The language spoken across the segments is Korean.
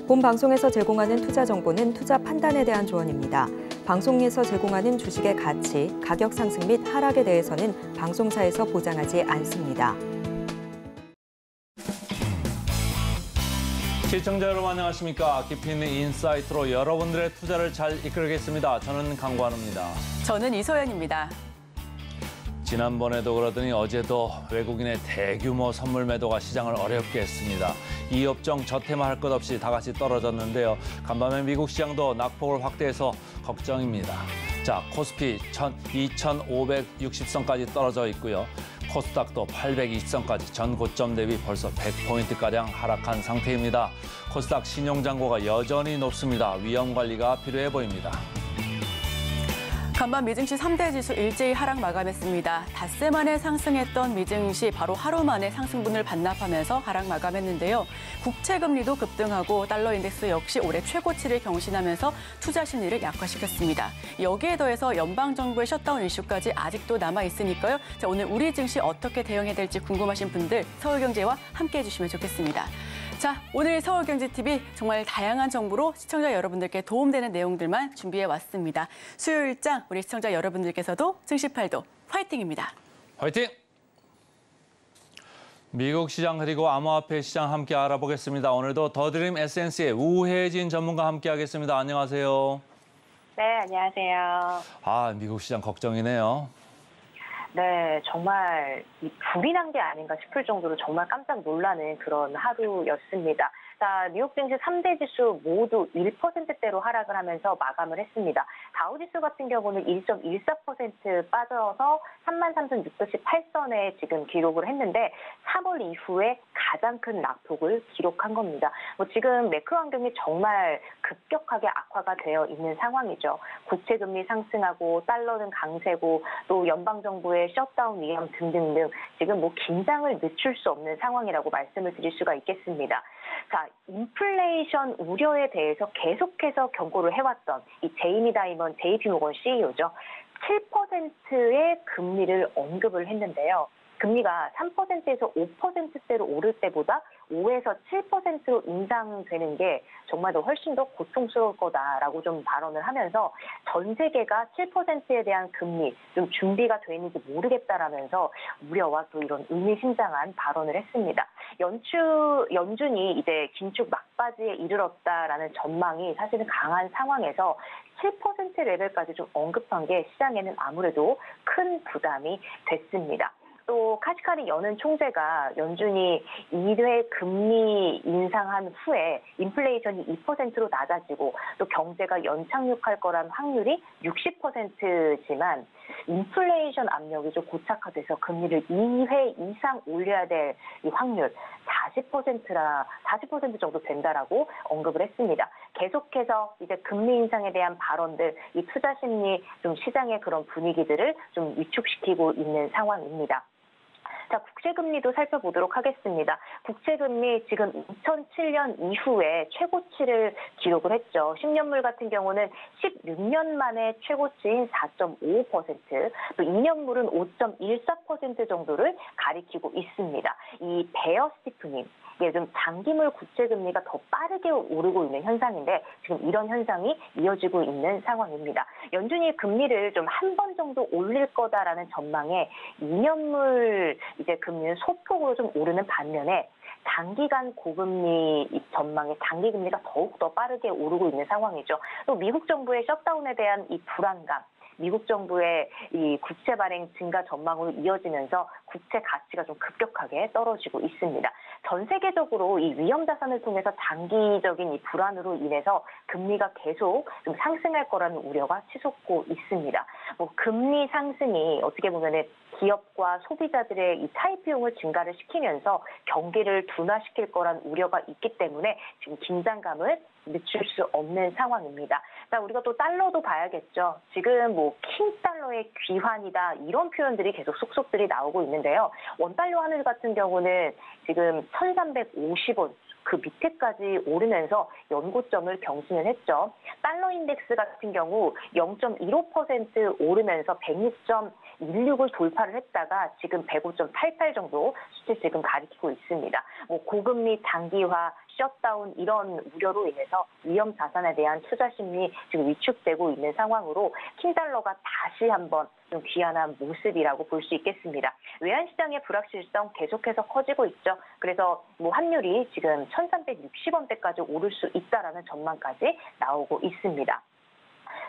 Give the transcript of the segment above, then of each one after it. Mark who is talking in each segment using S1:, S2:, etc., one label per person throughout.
S1: 본 방송에서 제공하는 투자 정보는 투자 판단에 대한 조언입니다. 방송에서 제공하는 주식의 가치, 가격 상승 및 하락에 대해서는 방송사에서 보장하지 않습니다.
S2: 시청자 여러분 안녕하십니까? 깊이 있는 인사이트로 여러분들의 투자를 잘 이끌겠습니다. 저는 강관우입니다.
S3: 저는 이소연입니다.
S2: 지난번에도 그러더니 어제도 외국인의 대규모 선물 매도가 시장을 어렵게 했습니다. 이 업종 저템할 것 없이 다 같이 떨어졌는데요. 간밤에 미국 시장도 낙폭을 확대해서 걱정입니다. 자, 코스피 2,560선까지 떨어져 있고요. 코스닥도 820선까지 전 고점 대비 벌써 100포인트가량 하락한 상태입니다. 코스닥 신용잔고가 여전히 높습니다. 위험 관리가 필요해 보입니다.
S3: 간밤 미증시 3대 지수 일제히 하락 마감했습니다. 닷새 만에 상승했던 미증시 바로 하루 만에 상승분을 반납하면서 하락 마감했는데요. 국채금리도 급등하고 달러 인덱스 역시 올해 최고치를 경신하면서 투자 심리를 약화시켰습니다. 여기에 더해서 연방정부의 셧다운 이슈까지 아직도 남아있으니까요. 자, 오늘 우리 증시 어떻게 대응해야 될지 궁금하신 분들 서울경제와 함께해 주시면 좋겠습니다. 자, 오늘 서울경제TV 정말 다양한 정보로 시청자 여러분들께 도움되는 내용들만 준비해 왔습니다. 수요일장 우리 시청자 여러분들께서도 증시팔도 화이팅입니다.
S2: 화이팅! 미국 시장 그리고 암호화폐 시장 함께 알아보겠습니다. 오늘도 더드림 에센스의 우혜진 전문가 함께하겠습니다. 안녕하세요.
S4: 네, 안녕하세요.
S2: 아, 미국 시장 걱정이네요.
S4: 네, 정말 이 불이 난 게 아닌가 싶을 정도로 정말 깜짝 놀라는 그런 하루였습니다. 자, 뉴욕 증시 3대 지수 모두 1%대로 하락을 하면서 마감을 했습니다. 다우지수 같은 경우는 1.14% 빠져서 33,618선에 지금 기록을 했는데 3월 이후에 가장 큰 낙폭을 기록한 겁니다. 지금 매크로 환경이 정말 급격하게 악화가 되어 있는 상황이죠. 국채금리 상승하고 달러는 강세고 또 연방정부의 셧다운 위험 등등등 지금 긴장을 늦출 수 없는 상황이라고 말씀을 드릴 수가 있겠습니다. 자, 인플레이션 우려에 대해서 계속해서 경고를 해왔던 이 제이미 다이먼 JP모건 CEO죠. 7%의 금리를 언급을 했는데요. 금리가 3%에서 5%대로 오를 때보다 5에서 7%로 인상되는 게 정말 훨씬 더 고통스러울 거다라고 좀 발언을 하면서 전 세계가 7%에 대한 금리 좀 준비가 돼 있는지 모르겠다라면서 우려와 또 이런 의미심장한 발언을 했습니다. 연준이 이제 긴축 막바지에 이르렀다라는 전망이 사실은 강한 상황에서 7% 레벨까지 좀 언급한 게 시장에는 아무래도 큰 부담이 됐습니다. 또 카시카리 연은 총재가 연준이 2회 금리 인상한 후에 인플레이션이 2%로 낮아지고 또 경제가 연착륙할 거란 확률이 60%지만 인플레이션 압력이 좀 고착화돼서 금리를 2회 이상 올려야 될 이 확률 40% 정도 된다라고 언급을 했습니다. 계속해서 이제 금리 인상에 대한 발언들, 이 투자 심리 좀 시장의 그런 분위기들을 좀 위축시키고 있는 상황입니다. 자, 국채금리도 살펴보도록 하겠습니다. 국채금리 지금 2007년 이후에 최고치를 기록을 했죠. 10년물 같은 경우는 16년 만에 최고치인 4.55%, 또 2년물은 5.14% 정도를 가리키고 있습니다. 이 베어 스티프닝, 이게 좀 장기물 국채금리가 더 빠르게 오르고 있는 현상인데 지금 이런 현상이 이어지고 있는 상황입니다. 연준이 금리를 좀 한 번 정도 올릴 거다라는 전망에 2년물 이제 금리는 소폭으로 좀 오르는 반면에 장기간 고금리 전망에 장기금리가 더욱 더 빠르게 오르고 있는 상황이죠. 또 미국 정부의 셧다운에 대한 이 불안감, 미국 정부의 이 국채 발행 증가 전망으로 이어지면서 국채 가치가 좀 급격하게 떨어지고 있습니다. 전 세계적으로 이 위험 자산을 통해서 장기적인 이 불안으로 인해서 금리가 계속 좀 상승할 거라는 우려가 치솟고 있습니다. 금리 상승이 어떻게 보면은 기업과 소비자들의 이 차입 비용을 증가를 시키면서 경기를 둔화시킬 거란 우려가 있기 때문에 지금 긴장감을 늦출 수 없는 상황입니다. 자, 우리가 또 달러도 봐야겠죠. 지금 킹달러의 귀환이다 이런 표현들이 계속 속속들이 나오고 있는데요. 원달러 환율 같은 경우는 지금 1,350원 그 밑에까지 오르면서 연고점을 경신을 했죠. 달러 인덱스 같은 경우 0.15% 오르면서 106.16을 돌파를 했다가 지금 105.88 정도 수치 지금 가리키고 있습니다. 고금리 장기화, 셧다운 이런 우려로 인해서 위험 자산에 대한 투자 심리 지금 위축되고 있는 상황으로 킹달러가 다시 한번 좀 귀환한 모습이라고 볼 수 있겠습니다. 외환시장의 불확실성 계속해서 커지고 있죠. 그래서 뭐 환율이 지금 1,360원대까지 오를 수 있다라는 전망까지 나오고 있습니다.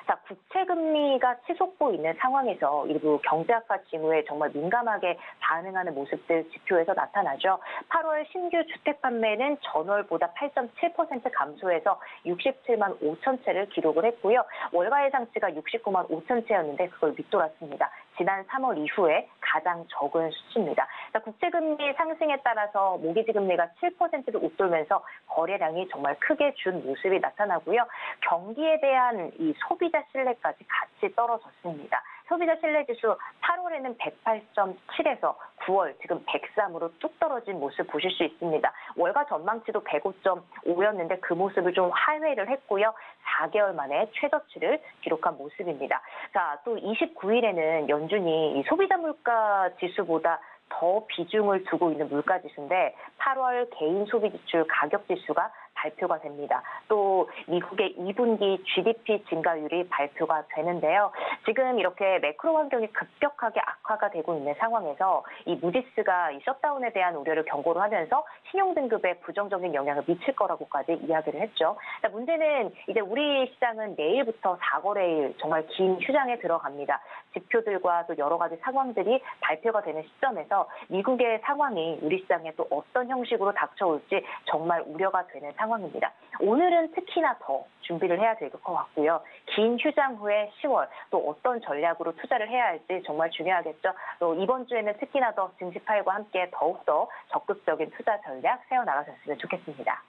S4: 자, 국채 금리가 치솟고 있는 상황에서 일부 경제학과 징후에 정말 민감하게 반응하는 모습들 지표에서 나타나죠. 8월 신규 주택 판매는 전월보다 8.7% 감소해서 67만 5천 채를 기록을 했고요. 월가 예상치가 69만 5천 채였는데 그걸 밑돌았습니다. 지난 3월 이후에 가장 적은 수치입니다. 자, 국채 금리 상승에 따라서 모기지 금리가 7%를 웃돌면서 거래량이 정말 크게 준 모습이 나타나고요. 경기에 대한 이 소비자 신뢰까지 같이 떨어졌습니다. 소비자 신뢰지수 8월에는 108.7에서 9월 지금 103으로 뚝 떨어진 모습 보실 수 있습니다. 월가 전망치도 105.5였는데 그 모습을 좀 하회를 했고요. 4개월 만에 최저치를 기록한 모습입니다. 자, 또 29일에는 연준이 이 소비자 물가 지수보다 더 비중을 두고 있는 물가 지수인데 8월 개인 소비 지출 가격 지수가 발표가 됩니다. 또 미국의 2분기 GDP 증가율이 발표가 되는데요. 지금 이렇게 매크로 환경이 급격하게 악화가 되고 있는 상황에서 이 무디스가 이 셧다운에 대한 우려를 경고를 하면서 신용등급에 부정적인 영향을 미칠 거라고까지 이야기를 했죠. 문제는 이제 우리 시장은 내일부터 4거래일 정말 긴 휴장에 들어갑니다. 지표들과 또 여러 가지 상황들이 발표가 되는 시점에서 미국의 상황이 우리 시장에 또 어떤 형식으로 닥쳐올지 정말 우려가 되는 상황입니다. 오늘은 특히나 더 준비를 해야 될 것 같고요. 긴 휴장 후에 10월 또 어떤 전략으로 투자를 해야 할지 정말 중요하겠죠. 또 이번 주에는 특히나 더 증시 파일과 함께 더욱더 적극적인 투자 전략 세워나가셨으면 좋겠습니다.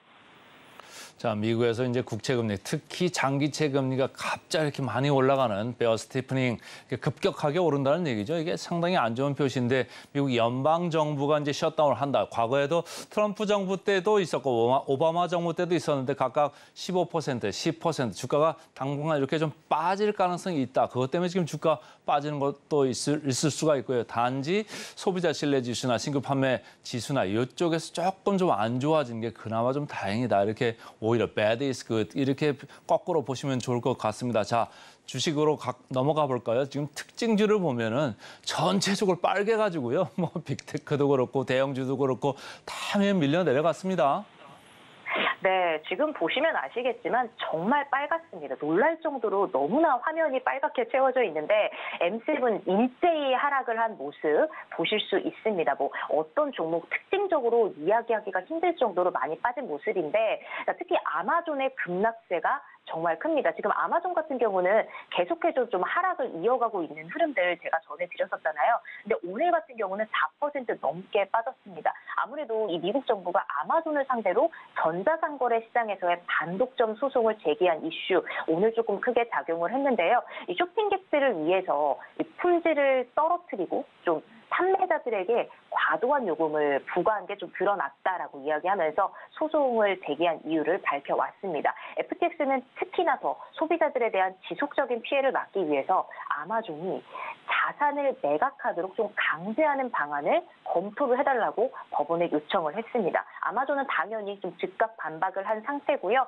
S2: 자, 미국에서 이제 국채금리, 특히 장기채 금리가 갑자기 이렇게 많이 올라가는 베어 스티프닝 급격하게 오른다는 얘기죠. 이게 상당히 안 좋은 표시인데 미국 연방 정부가 이제 셧다운을 한다. 과거에도 트럼프 정부 때도 있었고 오바마 정부 때도 있었는데 각각 15%, 10% 주가가 당분간 이렇게 좀 빠질 가능성이 있다. 그것 때문에 지금 주가 빠지는 것도 있을 수가 있고요. 단지 소비자 신뢰 지수나 신규 판매 지수나 이쪽에서 조금 좀 안 좋아진 게 그나마 좀 다행이다. 이렇게 오히려 bad is good 이렇게 거꾸로 보시면 좋을 것 같습니다. 자, 주식으로 넘어가 볼까요? 지금 특징주를 보면은 전체적으로 빨개가지고요. 뭐 빅테크도 그렇고 대형주도 그렇고 다 밀려 내려갔습니다.
S4: 네, 지금 보시면 아시겠지만 정말 빨갛습니다. 놀랄 정도로 너무나 화면이 빨갛게 채워져 있는데 M7 일제히 하락을 한 모습 보실 수 있습니다. 뭐 어떤 종목 특징적으로 이야기하기가 힘들 정도로 많이 빠진 모습인데 특히 아마존의 급락세가 정말 큽니다. 지금 아마존 같은 경우는 계속해서 좀 하락을 이어가고 있는 흐름들 제가 전해드렸었잖아요. 근데 오늘 같은 경우는 4% 넘게 빠졌습니다. 아무래도 이 미국 정부가 아마존을 상대로 전자상거래 시장에서의 단독점 소송을 제기한 이슈 오늘 조금 크게 작용을 했는데요. 이 쇼핑객들을 위해서 이 품질을 떨어뜨리고 좀 판매자들에게 과도한 요금을 부과한 게 좀 드러났다라고 이야기하면서 소송을 제기한 이유를 밝혀왔습니다. FTX는 특히나 더 소비자들에 대한 지속적인 피해를 막기 위해서 아마존이 자산을 매각하도록 좀 강제하는 방안을 검토를 해달라고 법원에 요청을 했습니다. 아마존은 당연히 좀 즉각 반박을 한 상태고요.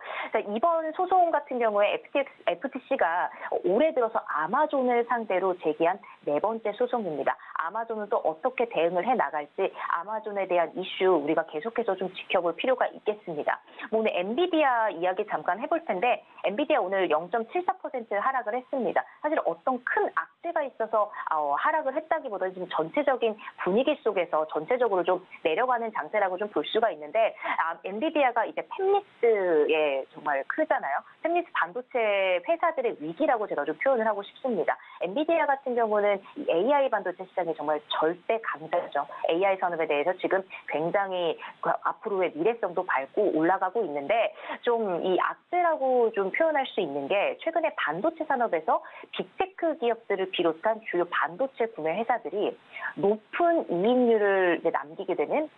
S4: 이번 소송 같은 경우에 FTC가 올해 들어서 아마존을 상대로 제기한 4번째 소송입니다. 아마존은 또 어떻게 대응을 해나갈지 아마존에 대한 이슈 우리가 계속해서 좀 지켜볼 필요가 있겠습니다. 오늘 엔비디아 이야기 잠깐 해볼 텐데 엔비디아 오늘 0.74% 하락을 했습니다. 사실 어떤 큰 악재가 있어서 하락을 했다기보다는 지금 전체적인 분위기 속에서 전체적으로 좀 내려가는 장세라고 좀 볼 수가 있는데 엔비디아가 이제 팹리스에 정말 크잖아요. 팹리스 반도체 회사들의 위기라고 제가 좀 표현을 하고 싶습니다. 엔비디아 같은 경우는 AI 반도체 시장이 정말 절대 강자죠. AI 산업에 대해서 지금 굉장히 앞으로의 미래성도 밝고 올라가고 있는데 좀 이 악재라고 좀 표현할 수 있는 게 최근에 반도체 산업에서 빅테크 기업들을 비롯한 주요 반도체 구매 회사들이 높은 이익률을 남기게 되는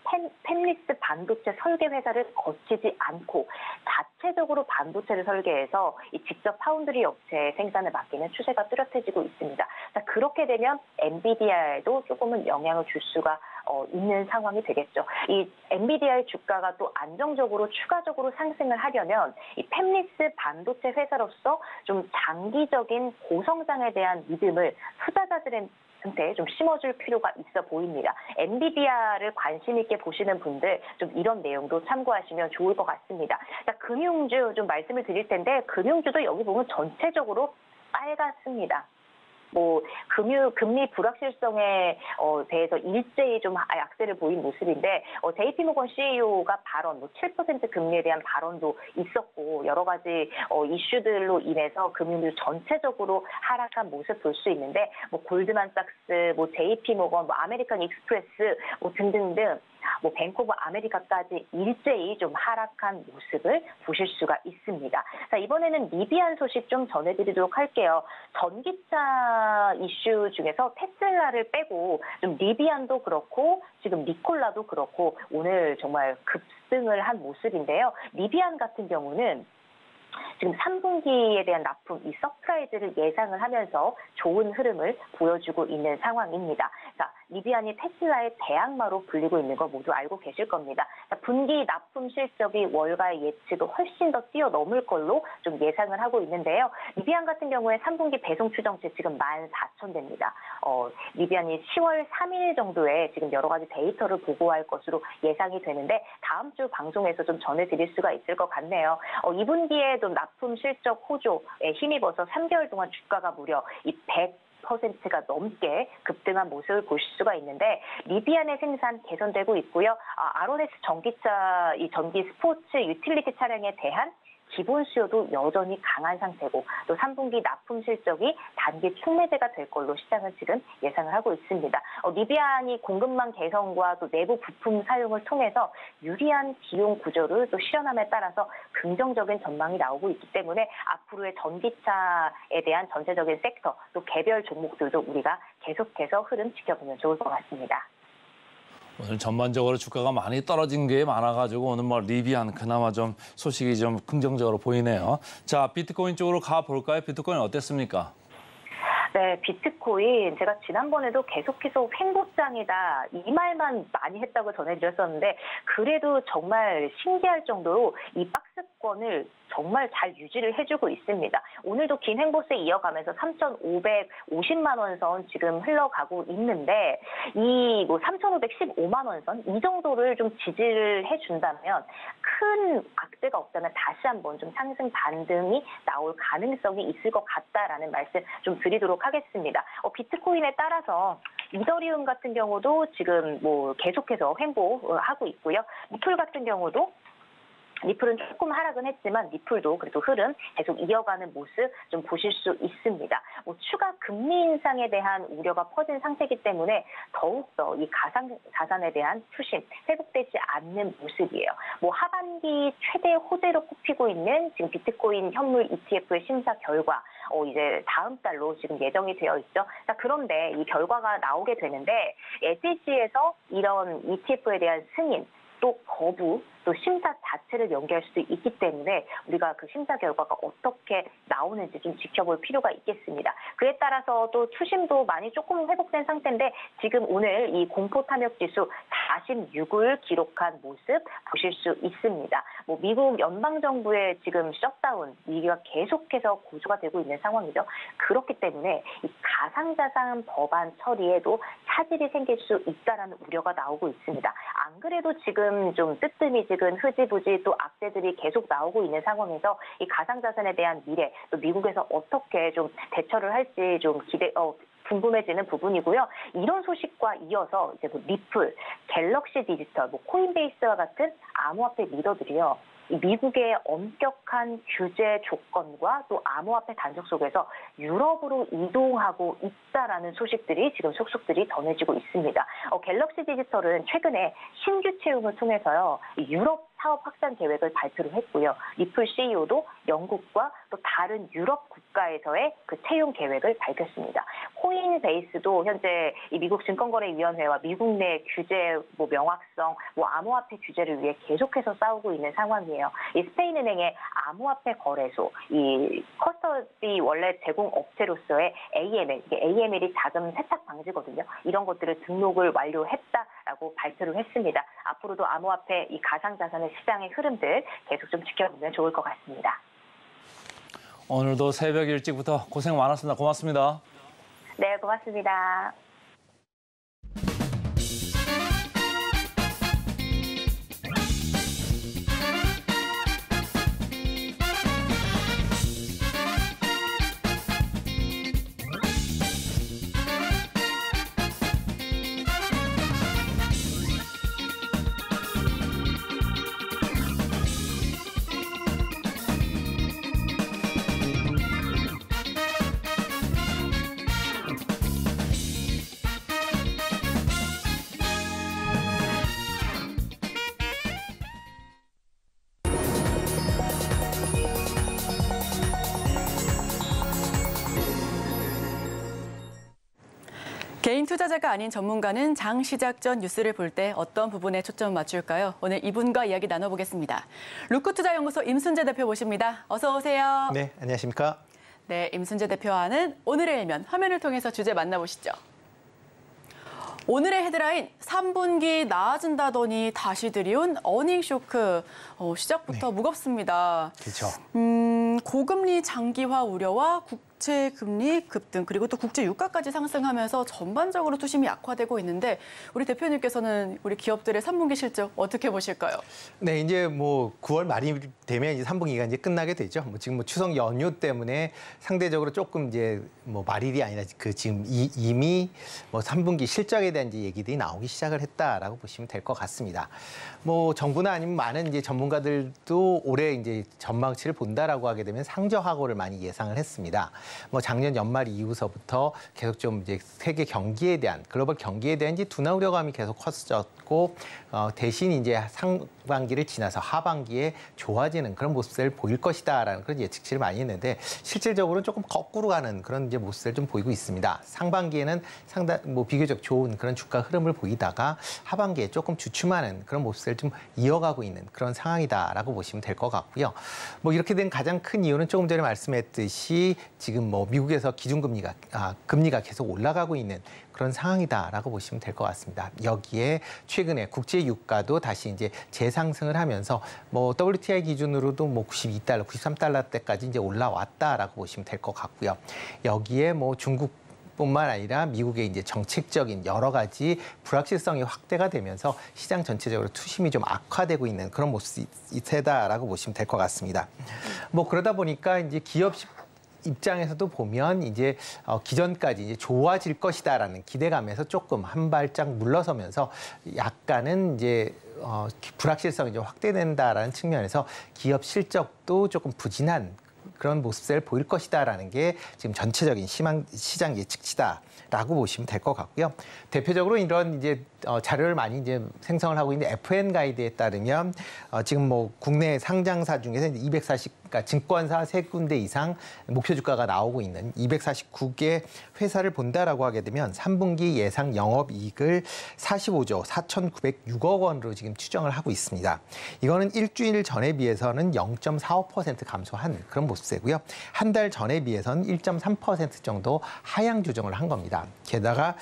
S4: 팹리스 반도체 설계 회사를 거치지 않고 자체적으로 반도체를 설계해서 직접 파운드리 업체에 생산을 맡기는 추세가 뚜렷해지고 있습니다. 자, 그렇게 되면 엔비디아에도 조금은 영향을 줄 수가 있는 상황이 되겠죠. 이 엔비디아의 주가가 또 안정적으로 추가적으로 상승을 하려면 이 팹리스 반도체 회사로서 좀 장기적인 고성장에 대한 믿음을 투자자들한테 좀 심어줄 필요가 있어 보입니다. 엔비디아를 관심 있게 보시는 분들 좀 이런 내용도 참고하시면 좋을 것 같습니다. 자, 금융주 좀 말씀을 드릴 텐데 금융주도 여기 보면 전체적으로 빨갛습니다. 금리 불확실성에 대해서 일제히 좀 약세를 보인 모습인데 JP모건 CEO가 발언, 7% 금리에 대한 발언도 있었고 여러 가지 이슈들로 인해서 금융주 전체적으로 하락한 모습 볼 수 있는데 골드만삭스, JP모건, 아메리칸 익스프레스 등등등 뱅크 오브 아메리카까지 일제히 좀 하락한 모습을 보실 수가 있습니다. 자, 이번에는 리비안 소식 좀 전해드리도록 할게요. 전기차 이슈 중에서 테슬라를 빼고 좀 리비안도 그렇고 지금 니콜라도 그렇고 오늘 정말 급등을 한 모습인데요. 리비안 같은 경우는 지금 3분기에 대한 납품, 이 서프라이즈를 예상을 하면서 좋은 흐름을 보여주고 있는 상황입니다. 자, 리비안이 테슬라의 대항마로 불리고 있는 거 모두 알고 계실 겁니다. 자, 분기 납품 실적이 월가의 예측을 훨씬 더 뛰어넘을 걸로 좀 예상을 하고 있는데요. 리비안 같은 경우에 3분기 배송 추정치 지금 14,000대입니다. 리비안이 10월 3일 정도에 지금 여러 가지 데이터를 보고할 것으로 예상이 되는데 다음 주 방송에서 좀 전해드릴 수가 있을 것 같네요. 2분기에 좀 납품 실적 호조에 힘입어서 3개월 동안 주가가 무려 이 100%가 넘게 급등한 모습을 보실 수가 있는데 리비안의 생산 개선되고 있고요. 아로네스 전기차, 이 전기 스포츠 유틸리티 차량에 대한 기본 수요도 여전히 강한 상태고 또 3분기 납품 실적이 단기 촉매제가 될 걸로 시장은 지금 예상을 하고 있습니다. 리비안이 공급망 개선과 또 내부 부품 사용을 통해서 유리한 비용 구조를 또 실현함에 따라서 긍정적인 전망이 나오고 있기 때문에 앞으로의 전기차에 대한 전체적인 섹터 또 개별 종목들도 우리가 계속해서 흐름 지켜보면 좋을 것 같습니다.
S2: 오늘 전반적으로 주가가 많이 떨어진 게 많아가지고 오늘 리비안 그나마 좀 소식이 좀 긍정적으로 보이네요. 자, 비트코인 쪽으로 가볼까요? 비트코인 어땠습니까?
S4: 네, 비트코인 제가 지난번에도 계속해서 횡보장이다 이 말만 많이 했다고 전해드렸었는데 그래도 정말 신기할 정도로 이 박스권을 정말 잘 유지를 해주고 있습니다. 오늘도 긴 횡보세 이어가면서 3,550만 원 선 지금 흘러가고 있는데 이 3,515만 원 선 이 정도를 좀 지지를 해준다면 큰 악재가 없다면 다시 한번 좀 상승 반등이 나올 가능성이 있을 것 같다라는 말씀 좀 드리도록 하겠습니다. 비트코인에 따라서 이더리움 같은 경우도 지금 계속해서 횡보하고 있고요. 리플 같은 경우도 리플은 조금 하락은 했지만 리플도 그래도 흐름 계속 이어가는 모습 좀 보실 수 있습니다. 추가 금리 인상에 대한 우려가 퍼진 상태이기 때문에 더욱더 이 가상 자산에 대한 투심 회복되지 않는 모습이에요. 하반기 최대 호재로 꼽히고 있는 지금 비트코인 현물 ETF의 심사 결과 이제 다음 달로 지금 예정이 되어 있죠. 자, 그런데 이 결과가 나오게 되는데 SEC에서 이런 ETF에 대한 승인 또 거부, 또 심사 자체를 연기할 수도 있기 때문에 우리가 그 심사 결과가 어떻게 나오는지 좀 지켜볼 필요가 있겠습니다. 그에 따라서 또 투심도 많이 조금 회복된 상태인데 지금 오늘 이 공포 탐욕 지수 46을 기록한 모습 보실 수 있습니다. 미국 연방정부의 지금 셧다운 위기가 계속해서 고조가 되고 있는 상황이죠. 그렇기 때문에 이 가상자산 법안 처리에도 차질이 생길 수 있다라는 우려가 나오고 있습니다. 안 그래도 지금 좀 뜨뜨미지근 흐지부지 또 악재들이 계속 나오고 있는 상황에서 이 가상자산에 대한 미래 또 미국에서 어떻게 좀 대처를 할지 좀 궁금해지는 부분이고요. 이런 소식과 이어서 이제 리플, 갤럭시 디지털, 코인베이스와 같은 암호화폐 리더들이요. 미국의 엄격한 규제 조건과 또 암호화폐 단속 속에서 유럽으로 이동하고 있다라는 소식들이 지금 속속들이 전해지고 있습니다. 갤럭시 디지털은 최근에 신규 채용을 통해서요. 유럽 사업 확산 계획을 발표를 했고요. 리플 CEO도 영국과 또 다른 유럽 국가에서의 그 채용 계획을 밝혔습니다. 코인베이스도 현재 이 미국 증권거래위원회와 미국 내 규제 명확성, 암호화폐 규제를 위해 계속해서 싸우고 있는 상황이에요. 이 스페인은행의 암호화폐 거래소, 이 커스터디 원래 제공 업체로서의 AML, AML이 자금 세탁 방지거든요. 이런 것들을 등록을 완료했다. 라고 발표를 했습니다. 앞으로도 암호화폐 이 가상자산의 시장의 흐름들 계속 좀 지켜보면 좋을 것 같습니다.
S2: 오늘도 새벽 일찍부터 고생 많았습니다. 고맙습니다.
S4: 네, 고맙습니다.
S3: 개인 투자자가 아닌 전문가는 장 시작 전 뉴스를 볼 때 어떤 부분에 초점을 맞출까요? 오늘 이분과 이야기 나눠보겠습니다. 루크투자연구소 임순재 대표 모십니다. 어서 오세요.
S5: 네, 안녕하십니까?
S3: 네, 임순재 대표와 하는 오늘의 일면 화면을 통해서 주제 만나보시죠. 오늘의 헤드라인 3분기 나아진다더니 다시 들이온 어닝 쇼크. 시작부터 무겁습니다.
S5: 그렇죠.
S3: 고금리 장기화 우려와 국채 금리 급등 그리고 또 국제 유가까지 상승하면서 전반적으로 투심이 약화되고 있는데 우리 대표님께서는 우리 기업들의 3분기 실적 어떻게 보실까요?
S5: 네, 이제 뭐 9월 말이 되면 이제 3분기가 이제 끝나게 되죠. 뭐 지금 뭐 추석 연휴 때문에 상대적으로 조금 이제 뭐 말일이 아니라 그 지금 이미 뭐 3분기 실적에 대한 이제 얘기들이 나오기 시작을 했다라고 보시면 될 것 같습니다. 뭐 정부나 아니면 많은 이제 전문가들도 올해 이제 전망치를 본다라고 하게 되면 상저하고를 많이 예상을 했습니다. 뭐 작년 연말 이후서부터 계속 좀 이제 세계 경기에 대한 글로벌 경기에 대한 이제 둔화 우려감이 계속 커졌고 대신 이제 상반기를 지나서 하반기에 좋아지는 그런 모습을 보일 것이다라는 그런 예측치를 많이 했는데 실질적으로 조금 거꾸로 가는 그런 이제 모습을 좀 보이고 있습니다. 상반기에는 상당 뭐 비교적 좋은 그런 주가 흐름을 보이다가 하반기에 조금 주춤하는 그런 모습을 좀 이어가고 있는 그런 상황이다라고 보시면 될 것 같고요. 뭐 이렇게 된 가장 큰 이유는 조금 전에 말씀했듯이 지금 뭐 미국에서 기준금리가 금리가 계속 올라가고 있는 그런 상황이다라고 보시면 될 것 같습니다. 여기에 최근에 국제 유가도 다시 이제 재상승을 하면서 뭐 WTI 기준으로도 뭐 92달러, 93달러대까지 이제 올라왔다라고 보시면 될 것 같고요. 여기에 뭐 중국 뿐만 아니라 미국의 이제 정책적인 여러 가지 불확실성이 확대가 되면서 시장 전체적으로 투심이 좀 악화되고 있는 그런 모습이다라고 보시면 될 것 같습니다. 뭐 그러다 보니까 이제 기업 입장에서도 보면 이제 기존까지 이제 좋아질 것이다라는 기대감에서 조금 한 발짝 물러서면서 약간은 이제 불확실성이 좀 확대된다라는 측면에서 기업 실적도 조금 부진한 그런 모습을 보일 것이다라는 게 지금 전체적인 시장 예측치다라고 보시면 될 것 같고요. 대표적으로 이런 이제 자료를 많이 이제 생성을 하고 있는 FN 가이드에 따르면 지금 뭐 국내 상장사 중에서 240, 그러니까 증권사 3군데 이상 목표 주가가 나오고 있는 249개 회사를 본다라고 하게 되면 3분기 예상 영업이익을 45조 4,906억 원으로 지금 추정을 하고 있습니다. 이거는 일주일 전에 비해서는 0.45% 감소한 그런 모습이고요. 한 달 전에 비해서는 1.3% 정도 하향 조정을 한 겁니다. 게다가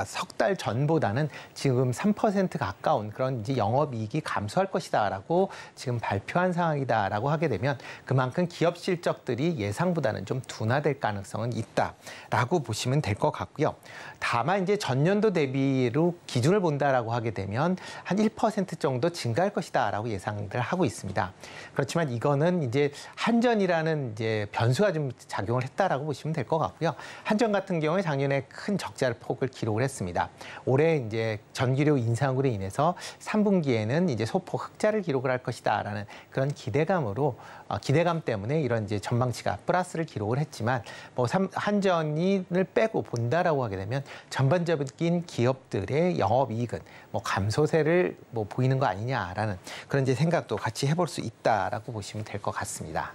S5: 석 달 전보다는 지금 3% 가까운 그런 이제 영업이익이 감소할 것이다라고 지금 발표한 상황이다라고 하게 되면 그만큼 기업 실적들이 예상보다는 좀 둔화될 가능성은 있다라고 보시면 될 것 같고요. 다만 이제 전년도 대비로 기준을 본다라고 하게 되면 한 1% 정도 증가할 것이다라고 예상들 하고 있습니다. 그렇지만 이거는 이제 한전이라는 이제 변수가 좀 작용을 했다라고 보시면 될 것 같고요. 한전 같은 경우에 작년에 큰 적자 폭을 기록을 했습니다. 올해 이제 전기료 인상으로 인해서 3분기에는 이제 소폭 흑자를 기록을 할 것이다라는 그런 기대감 때문에 이런 이제 전망치가 플러스를 기록을 했지만 뭐 한전을 빼고 본다라고 하게 되면 전반적인 기업들의 영업이익은 뭐 감소세를 뭐 보이는 거 아니냐라는 그런 이제 생각도 같이 해볼 수 있다라고 보시면 될 것 같습니다.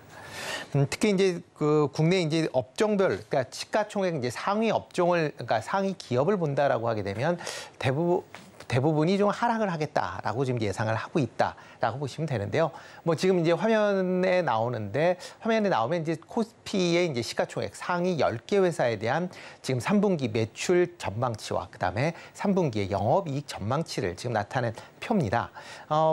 S5: 특히 이제 그 국내 이제 업종별, 그러니까 시가총액 이제 상위 업종을, 그러니까 상위 기업을 본다라고 하게 되면 대부분 대부분이 좀 하락을 하겠다라고 지금 예상을 하고 있다라고 보시면 되는데요. 뭐 지금 이제 화면에 나오면 이제 코스피의 이제 시가총액 상위 10개 회사에 대한 지금 3분기 매출 전망치와 그다음에 3분기의 영업이익 전망치를 지금 나타낸 표입니다.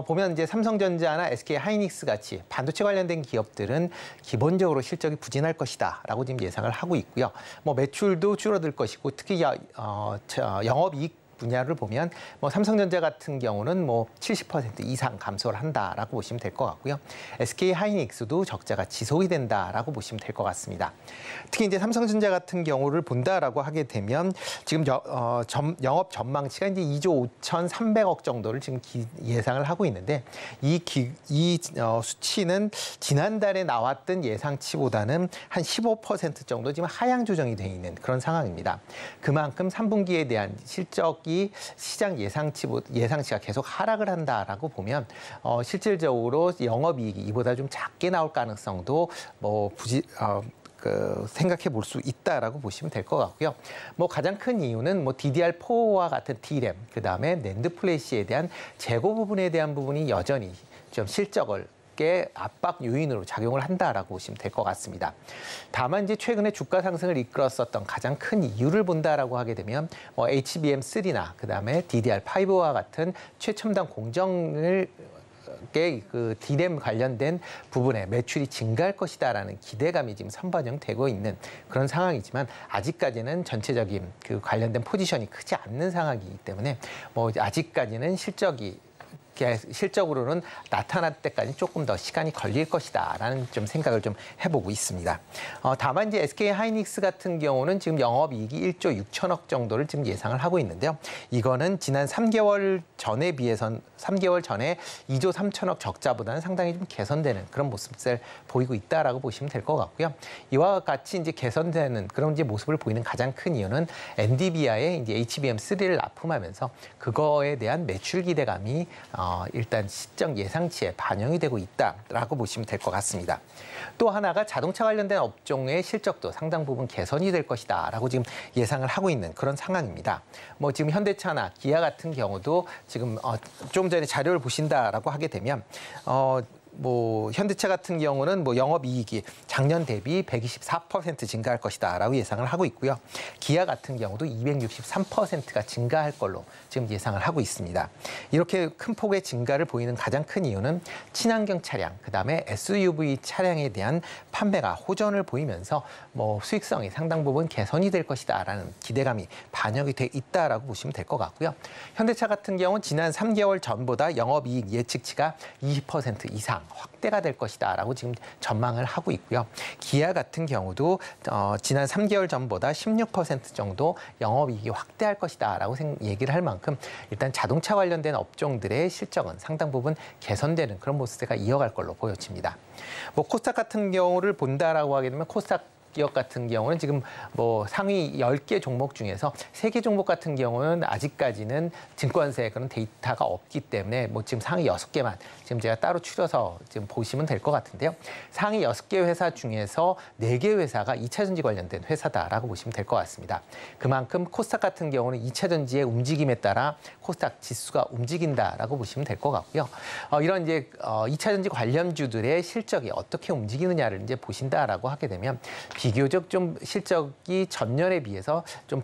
S5: 보면 이제 삼성전자나 SK 하이닉스 같이 반도체 관련된 기업들은 기본적으로 실적이 부진할 것이다라고 지금 예상을 하고 있고요. 뭐 매출도 줄어들 것이고 특히 영업이익 분야를 보면 뭐 삼성전자 같은 경우는 뭐 70% 이상 감소를 한다라고 보시면 될 것 같고요. SK 하이닉스도 적자가 지속이 된다라고 보시면 될 것 같습니다. 특히 이제 삼성전자 같은 경우를 본다라고 하게 되면 지금 영업 전망치가 이제 2조 5,300억 정도를 지금 예상을 하고 있는데 이 수치는 지난달에 나왔던 예상치보다는 한 15% 정도 지금 하향 조정이 돼 있는 그런 상황입니다. 그만큼 3분기에 대한 실적이 시장 예상치가 계속 하락을 한다라고 보면 실질적으로 영업이익이 이보다 좀 작게 나올 가능성도 생각해 볼 수 있다라고 보시면 될 것 같고요. 뭐 가장 큰 이유는 뭐 DDR4와 같은 D램, 그다음에 낸드 플래시에 대한 재고 부분에 대한 부분이 여전히 좀 실적을 압박 요인으로 작용을 한다라고 보시면 될 것 같습니다. 다만 이제 최근에 주가 상승을 이끌었었던 가장 큰 이유를 본다라고 하게 되면 뭐 HBM3나 그다음에 DDR5와 같은 최첨단 공정을 그 D램 관련된 부분에 매출이 증가할 것이다라는 기대감이 지금 선반영되고 있는 그런 상황이지만 아직까지는 전체적인 그 관련된 포지션이 크지 않는 상황이기 때문에 뭐 아직까지는 실적으로는 나타날 때까지 조금 더 시간이 걸릴 것이다라는 좀 생각을 좀 해보고 있습니다. 다만 이제 SK 하이닉스 같은 경우는 지금 영업이익이 1조 6천억 정도를 지금 예상을 하고 있는데요. 이거는 지난 3개월 전에 2조 3천억 적자보다는 상당히 좀 개선되는 그런 모습을 보이고 있다라고 보시면 될 것 같고요. 이와 같이 이제 개선되는 그런 이제 모습을 보이는 가장 큰 이유는 엔비디아의 이제 HBM3를 납품하면서 그거에 대한 매출 기대감이 일단 시장 예상치에 반영이 되고 있다라고 보시면 될 것 같습니다. 또 하나가 자동차 관련된 업종의 실적도 상당 부분 개선이 될 것이다라고 지금 예상을 하고 있는 그런 상황입니다. 뭐 지금 현대차나 기아 같은 경우도 지금 좀 전에 자료를 보신다라고 하게 되면 뭐 현대차 같은 경우는 뭐 영업이익이 작년 대비 124% 증가할 것이다라고 예상을 하고 있고요. 기아 같은 경우도 263%가 증가할 걸로 지금 예상을 하고 있습니다. 이렇게 큰 폭의 증가를 보이는 가장 큰 이유는 친환경 차량, 그다음에 SUV 차량에 대한 판매가 호전을 보이면서 뭐 수익성이 상당 부분 개선이 될 것이다라는 기대감이 반영이 돼 있다라고 보시면 될 것 같고요. 현대차 같은 경우는 지난 3개월 전보다 영업이익 예측치가 20% 이상 확대가 될 것이다라고 지금 전망을 하고 있고요. 기아 같은 경우도 지난 3개월 전보다 16% 정도 영업이익이 확대할 것이다라고 얘기를 할 만큼 일단 자동차 관련된 업종들의 실적은 상당 부분 개선되는 그런 모습을 이어갈 걸로 보여집니다. 뭐 코스닥 같은 경우를 본다라고 하게 되면 코스닥 기업 같은 경우는 지금 뭐 상위 10개 종목 중에서 3개 종목 같은 경우는 아직까지는 증권사의 그런 데이터가 없기 때문에 뭐 지금 상위 6개만 지금 제가 따로 추려서 지금 보시면 될 것 같은데요. 상위 6개 회사 중에서 4개 회사가 2차 전지 관련된 회사다라고 보시면 될 것 같습니다. 그만큼 코스닥 같은 경우는 2차 전지의 움직임에 따라 코스닥 지수가 움직인다라고 보시면 될 것 같고요. 이런 이제 2차 전지 관련주들의 실적이 어떻게 움직이느냐를 이제 보신다라고 하게 되면 비교적 좀 실적이 전년에 비해서 좀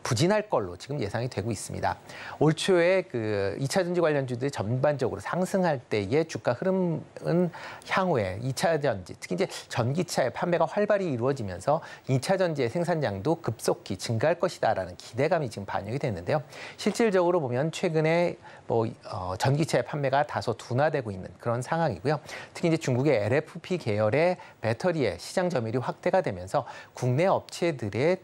S5: 부진할 걸로 지금 예상이 되고 있습니다. 올 초에 그 2차 전지 관련주들이 전반적으로 상승할 때의 주가 흐름은 향후에 2차 전지, 특히 이제 전기차의 판매가 활발히 이루어지면서 2차 전지의 생산량도 급속히 증가할 것이다라는 기대감이 지금 반영이 됐는데요. 실질적으로 보면 최근에 뭐 전기차의 판매가 다소 둔화되고 있는 그런 상황이고요. 특히 이제 중국의 LFP 계열의 배터리의 시장 점유율이 확대가 되면서 국내 업체들의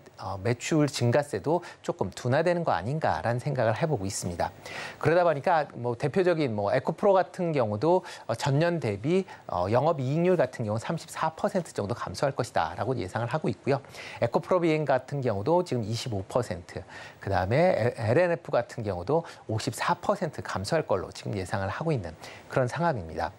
S5: 매출 증가세도 조금 둔화되는 거 아닌가라는 생각을 해보고 있습니다. 그러다 보니까 뭐 대표적인 뭐 에코프로 같은 경우도 전년 대비 영업이익률 같은 경우 34% 정도 감소할 것이다라고 예상을 하고 있고요. 에코프로 비행 같은 경우도 지금 25%, 그다음에 LNF 같은 경우도 54% 감소할 걸로 지금 예상을 하고 있는 그런 상황입니다.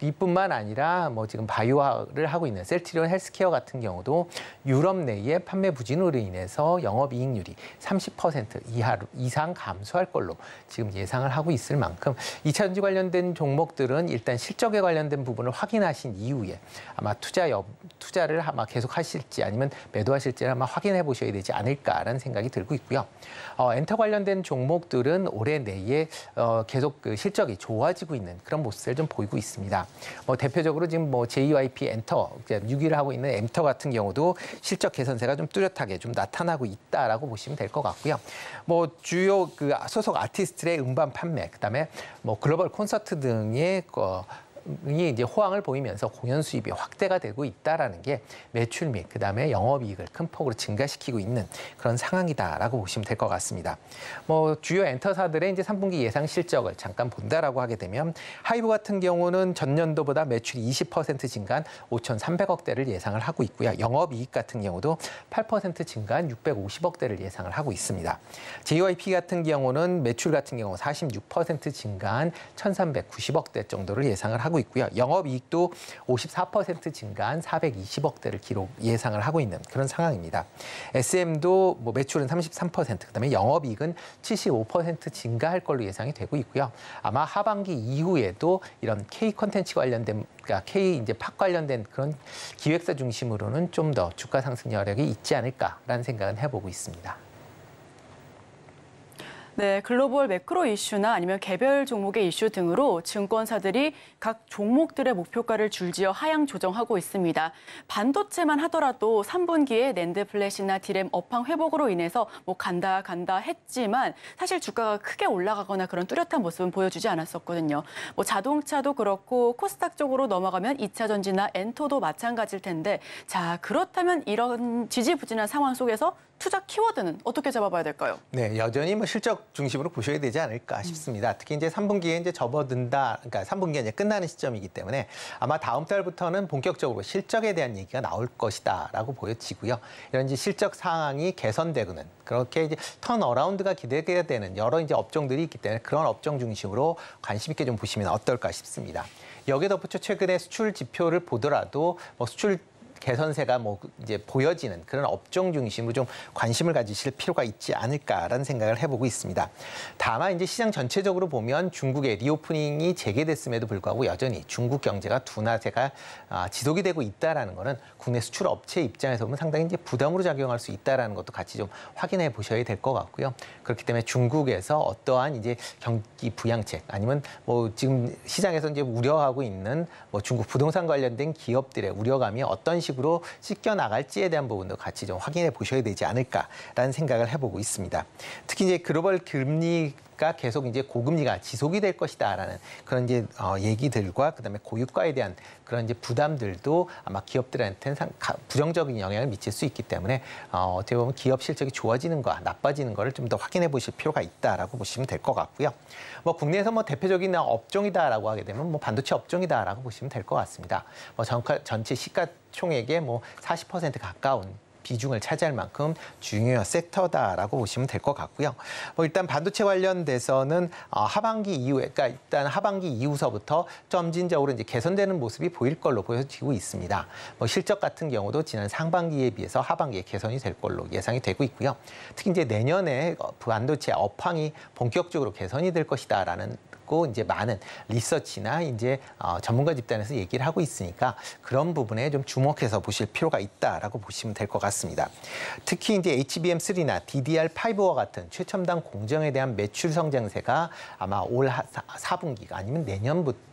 S5: 이뿐만 아니라 뭐 지금 바이오를 하고 있는 셀트리온 헬스케어 같은 경우도 유럽 내의 판매 부진으로 인해서 영업이익률이 30% 이상 감소할 걸로 지금 예상을 하고 있을 만큼 2차 전지 관련된 종목들은 일단 실적에 관련된 부분을 확인하신 이후에 아마 투자를 아마 계속 하실지 아니면 매도하실지를 아마 확인해 보셔야 되지 않을까라는 생각이 들고 있고요. 엔터 관련된 종목들은 올해 내에 계속 그 실적이 좋아지고 있는 그런 모습을 좀 보이고 있습니다. 대표적으로 지금 JYP 엔터 6위를 하고 있는 엔터 같은 경우도 실적 개선세가 좀 뚜렷하게 좀 나타나고 있다라고 보시면 될 것 같고요. 주요 그 소속 아티스트의 음반 판매, 그다음에 글로벌 콘서트 등의 이 이제 호황을 보이면서 공연 수입이 확대가 되고 있다라는 게 매출 및 그다음에 영업이익을 큰 폭으로 증가시키고 있는 그런 상황이다라고 보시면 될 것 같습니다. 주요 엔터사들의 이제 3분기 예상 실적을 잠깐 본다라고 하게 되면 하이브 같은 경우는 전년도보다 매출이 20% 증가한 5,300억대를 예상을 하고 있고요. 영업이익 같은 경우도 8% 증가한 650억대를 예상을 하고 있습니다. JYP 같은 경우는 매출 같은 경우 46% 증가한 1,390억대 정도를 예상을 하고 있고요. 영업이익도 54% 증가한 420억대를 예상을 하고 있는 그런 상황입니다. SM도 매출은 33%, 그다음에 영업이익은 75% 증가할 걸로 예상이 되고 있고요. 아마 하반기 이후에도 이런 K 콘텐츠 관련된, 그러니까 K 이제 팝 관련된 그런 기획사 중심으로는 좀 더 주가 상승 여력이 있지 않을까라는 생각은 해보고 있습니다.
S3: 네, 글로벌 매크로 이슈나 아니면 개별 종목의 이슈 등으로 증권사들이 각 종목들의 목표가를 줄지어 하향 조정하고 있습니다. 반도체만 하더라도 3분기에 낸드 플래시나 디램 업황 회복으로 인해서 간다 했지만 사실 주가가 크게 올라가거나 그런 뚜렷한 모습은 보여주지 않았었거든요. 자동차도 그렇고 코스닥 쪽으로 넘어가면 2차 전지나 엔터도 마찬가지일 텐데, 자, 그렇다면 이런 지지부진한 상황 속에서 투자 키워드는 어떻게 잡아봐야 될까요?
S5: 네, 여전히 실적 중심으로 보셔야 되지 않을까 싶습니다. 특히 이제 3분기에 이제 접어든다, 그러니까 3분기가 이제 끝나는 시점이기 때문에 아마 다음 달부터는 본격적으로 실적에 대한 얘기가 나올 것이다라고 보여지고요. 이런 이제 실적 상황이 개선되고는 그렇게 이제 턴어라운드가 기대가 되는 여러 이제 업종들이 있기 때문에 그런 업종 중심으로 관심 있게 좀 보시면 어떨까 싶습니다. 여기에 덧붙여 최근에 수출 지표를 보더라도 수출 개선세가 이제 보여지는 그런 업종 중심으로 좀 관심을 가지실 필요가 있지 않을까라는 생각을 해보고 있습니다. 다만 이제 시장 전체적으로 보면 중국의 리오프닝이 재개됐음에도 불구하고 여전히 중국 경제가 둔화세가 지속이 되고 있다라는 거는 국내 수출 업체 입장에서 보면 상당히 이제 부담으로 작용할 수 있다라는 것도 같이 좀 확인해 보셔야 될 것 같고요. 그렇기 때문에 중국에서 어떠한 이제 경기 부양책 아니면 지금 시장에서 이제 우려하고 있는 중국 부동산 관련된 기업들의 우려감이 어떤 식으로 씻겨 나갈지에 대한 부분도 같이 좀 확인해 보셔야 되지 않을까라는 생각을 해보고 있습니다. 특히 이제 글로벌 금리가 계속 이제 고금리가 지속이 될 것이다라는 그런 이제 얘기들과 그다음에 고유가에 대한 그런 이제 부담들도 아마 기업들한테는 부정적인 영향을 미칠 수 있기 때문에 어떻게 보면 기업 실적이 좋아지는 거와 나빠지는 거를 좀 더 확인해 보실 필요가 있다라고 보시면 될 것 같고요. 국내에서 대표적인 업종이다라고 하게 되면 반도체 업종이다라고 보시면 될 것 같습니다. 전체 시가총액의 40% 가까운 비중을 차지할 만큼 중요한 섹터다라고 보시면 될 것 같고요. 일단 반도체 관련돼서는 하반기 이후에, 그러니까 일단 하반기 이후서부터 점진적으로 이제 개선되는 모습이 보일 걸로 보여지고 있습니다. 실적 같은 경우도 지난 상반기에 비해서 하반기에 개선이 될 걸로 예상이 되고 있고요. 특히 이제 내년에 반도체 업황이 본격적으로 개선이 될 것이다라는 이제 많은 리서치나 이제 전문가 집단에서 얘기를 하고 있으니까 그런 부분에 좀 주목해서 보실 필요가 있다라고 보시면 될 것 같습니다. 특히 이제 HBM3나 DDR5와 같은 최첨단 공정에 대한 매출 성장세가 아마 올 4분기가 아니면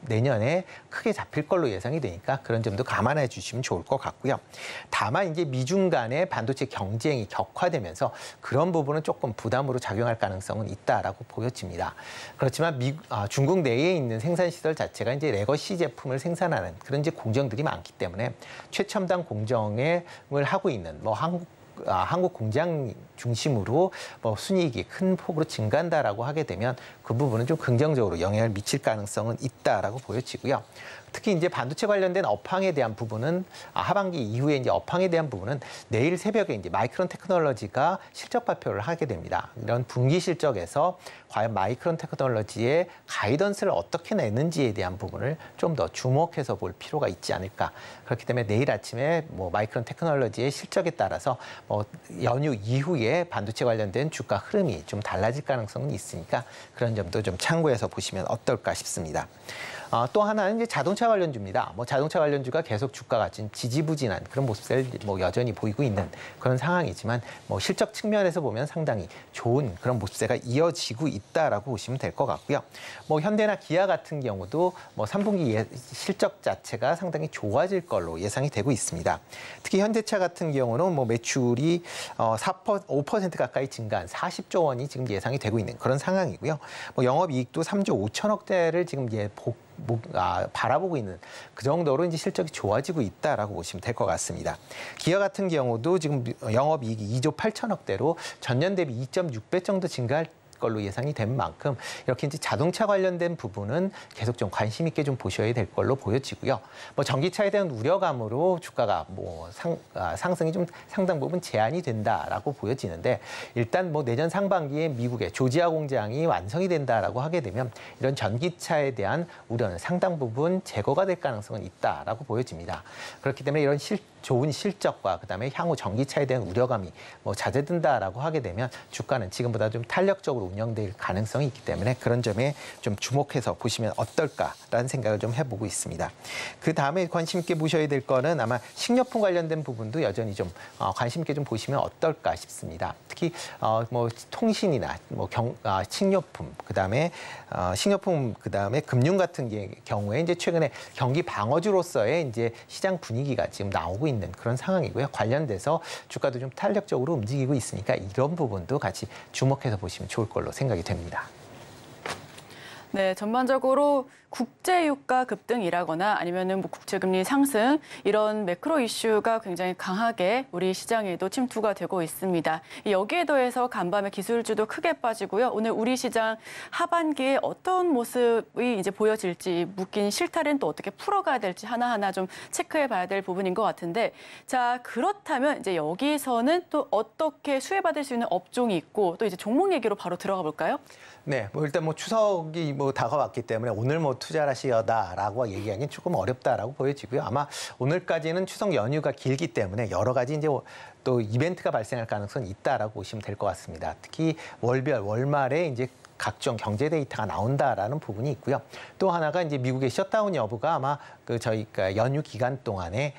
S5: 내년에 크게 잡힐 걸로 예상이 되니까 그런 점도 감안해 주시면 좋을 것 같고요. 다만 이제 미중 간의 반도체 경쟁이 격화되면서 그런 부분은 조금 부담으로 작용할 가능성은 있다라고 보여집니다. 그렇지만 중국 내에 있는 생산 시설 자체가 이제 레거시 제품을 생산하는 그런 이제 공정들이 많기 때문에 최첨단 공정을 하고 있는 한국 한국 공장 중심으로 뭐 순이익이 큰 폭으로 증가한다라고 하게 되면 그 부분은 좀 긍정적으로 영향을 미칠 가능성은 있다라고 보여지고요. 특히 이제 반도체 관련된 업황에 대한 부분은 하반기 이후에 이제 업황에 대한 부분은 내일 새벽에 이제 마이크론 테크놀로지가 실적 발표를 하게 됩니다. 이런 분기 실적에서 과연 마이크론 테크놀로지의 가이던스를 어떻게 내는지에 대한 부분을 좀 더 주목해서 볼 필요가 있지 않을까. 그렇기 때문에 내일 아침에 뭐 마이크론 테크놀로지의 실적에 따라서 뭐 연휴 이후에 반도체 관련된 주가 흐름이 좀 달라질 가능성은 있으니까 그런 점도 좀 참고해서 보시면 어떨까 싶습니다. 또 하나는 이제 자동차 관련주입니다. 뭐 자동차 관련주가 계속 주가가 지금 지지부진한 그런 모습을 뭐 여전히 보이고 있는 그런 상황이지만 뭐 실적 측면에서 보면 상당히 좋은 그런 모습세가 이어지고 있다라고 보시면 될 것 같고요. 뭐 현대나 기아 같은 경우도 뭐 3분기 실적 자체가 상당히 좋아질 걸로 예상이 되고 있습니다. 특히 현대차 같은 경우는 뭐 매출이 5% 가까이 증가한 40조 원이 지금 예상이 되고 있는 그런 상황이고요. 뭐 영업이익도 3조 5천억대를 지금 바라보고 있는 그 정도로 이제 실적이 좋아지고 있다라고 보시면 될 것 같습니다. 기아 같은 경우도 지금 영업이익이 2조 8천억대로 전년 대비 2.6배 정도 증가할 걸로 예상이 된 만큼 이렇게 이제 자동차 관련된 부분은 계속 좀 관심 있게 좀 보셔야 될 걸로 보여지고요. 뭐 전기차에 대한 우려감으로 주가가 뭐 상승이 좀 상당 부분 제한이 된다라고 보여지는데 일단 뭐 내년 상반기에 미국의 조지아 공장이 완성이 된다라고 하게 되면 이런 전기차에 대한 우려는 상당 부분 제거가 될 가능성은 있다라고 보여집니다. 그렇기 때문에 이런 좋은 실적과 그다음에 향후 전기차에 대한 우려감이 뭐 자제된다라고 하게 되면 주가는 지금보다 좀 탄력적으로 운영될 가능성이 있기 때문에 그런 점에 좀 주목해서 보시면 어떨까라는 생각을 좀 해보고 있습니다. 그 다음에 관심 있게 보셔야 될 거는 아마 식료품 관련된 부분도 여전히 좀 관심 있게 좀 보시면 어떨까 싶습니다. 특히 뭐 통신이나 뭐 식료품 그다음에 식료품 그다음에 금융 같은 경우에 이제 최근에 경기 방어주로서의 이제 시장 분위기가 지금 나오고 있는 그런 상황이고요. 관련돼서 주가도 좀 탄력적으로 움직이고 있으니까 이런 부분도 같이 주목해서 보시면 좋을 걸로 생각이 됩니다.
S3: 네, 전반적으로 국제 유가 급등이라거나 아니면은 뭐 국채 금리 상승 이런 매크로 이슈가 굉장히 강하게 우리 시장에도 침투가 되고 있습니다. 여기에 더해서 간밤에 기술주도 크게 빠지고요. 오늘 우리 시장 하반기에 어떤 모습이 이제 보여질지 묶인 실타래는 또 어떻게 풀어가야 될지 하나하나 좀 체크해 봐야 될 부분인 것 같은데 자, 그렇다면 이제 여기서는 또 어떻게 수혜받을 수 있는 업종이 있고 또 이제 종목 얘기로 바로 들어가 볼까요?
S5: 네, 뭐 일단 뭐 추석이 뭐 다가왔기 때문에 오늘 뭐 투자하시다라고 얘기하기는 조금 어렵다라고 보여지고요. 아마 오늘까지는 추석 연휴가 길기 때문에 여러 가지 이제 또 이벤트가 발생할 가능성이 있다라고 보시면 될 것 같습니다. 특히 월말에 이제 각종 경제 데이터가 나온다라는 부분이 있고요. 또 하나가 이제 미국의 셧다운 여부가 아마 저희가 연휴 기간 동안에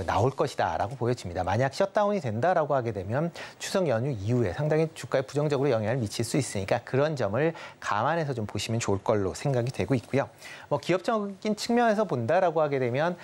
S5: 나올 것이다라고 보여집니다. 만약 셧다운이 된다라고 하게 되면 추석 연휴 이후에 상당히 주가에 부정적으로 영향을 미칠 수 있으니까 그런 점을 감안해서 좀 보시면 좋을 걸로 생각이 되고 있고요. 뭐 기업적인 측면에서 본다라고 하게 되면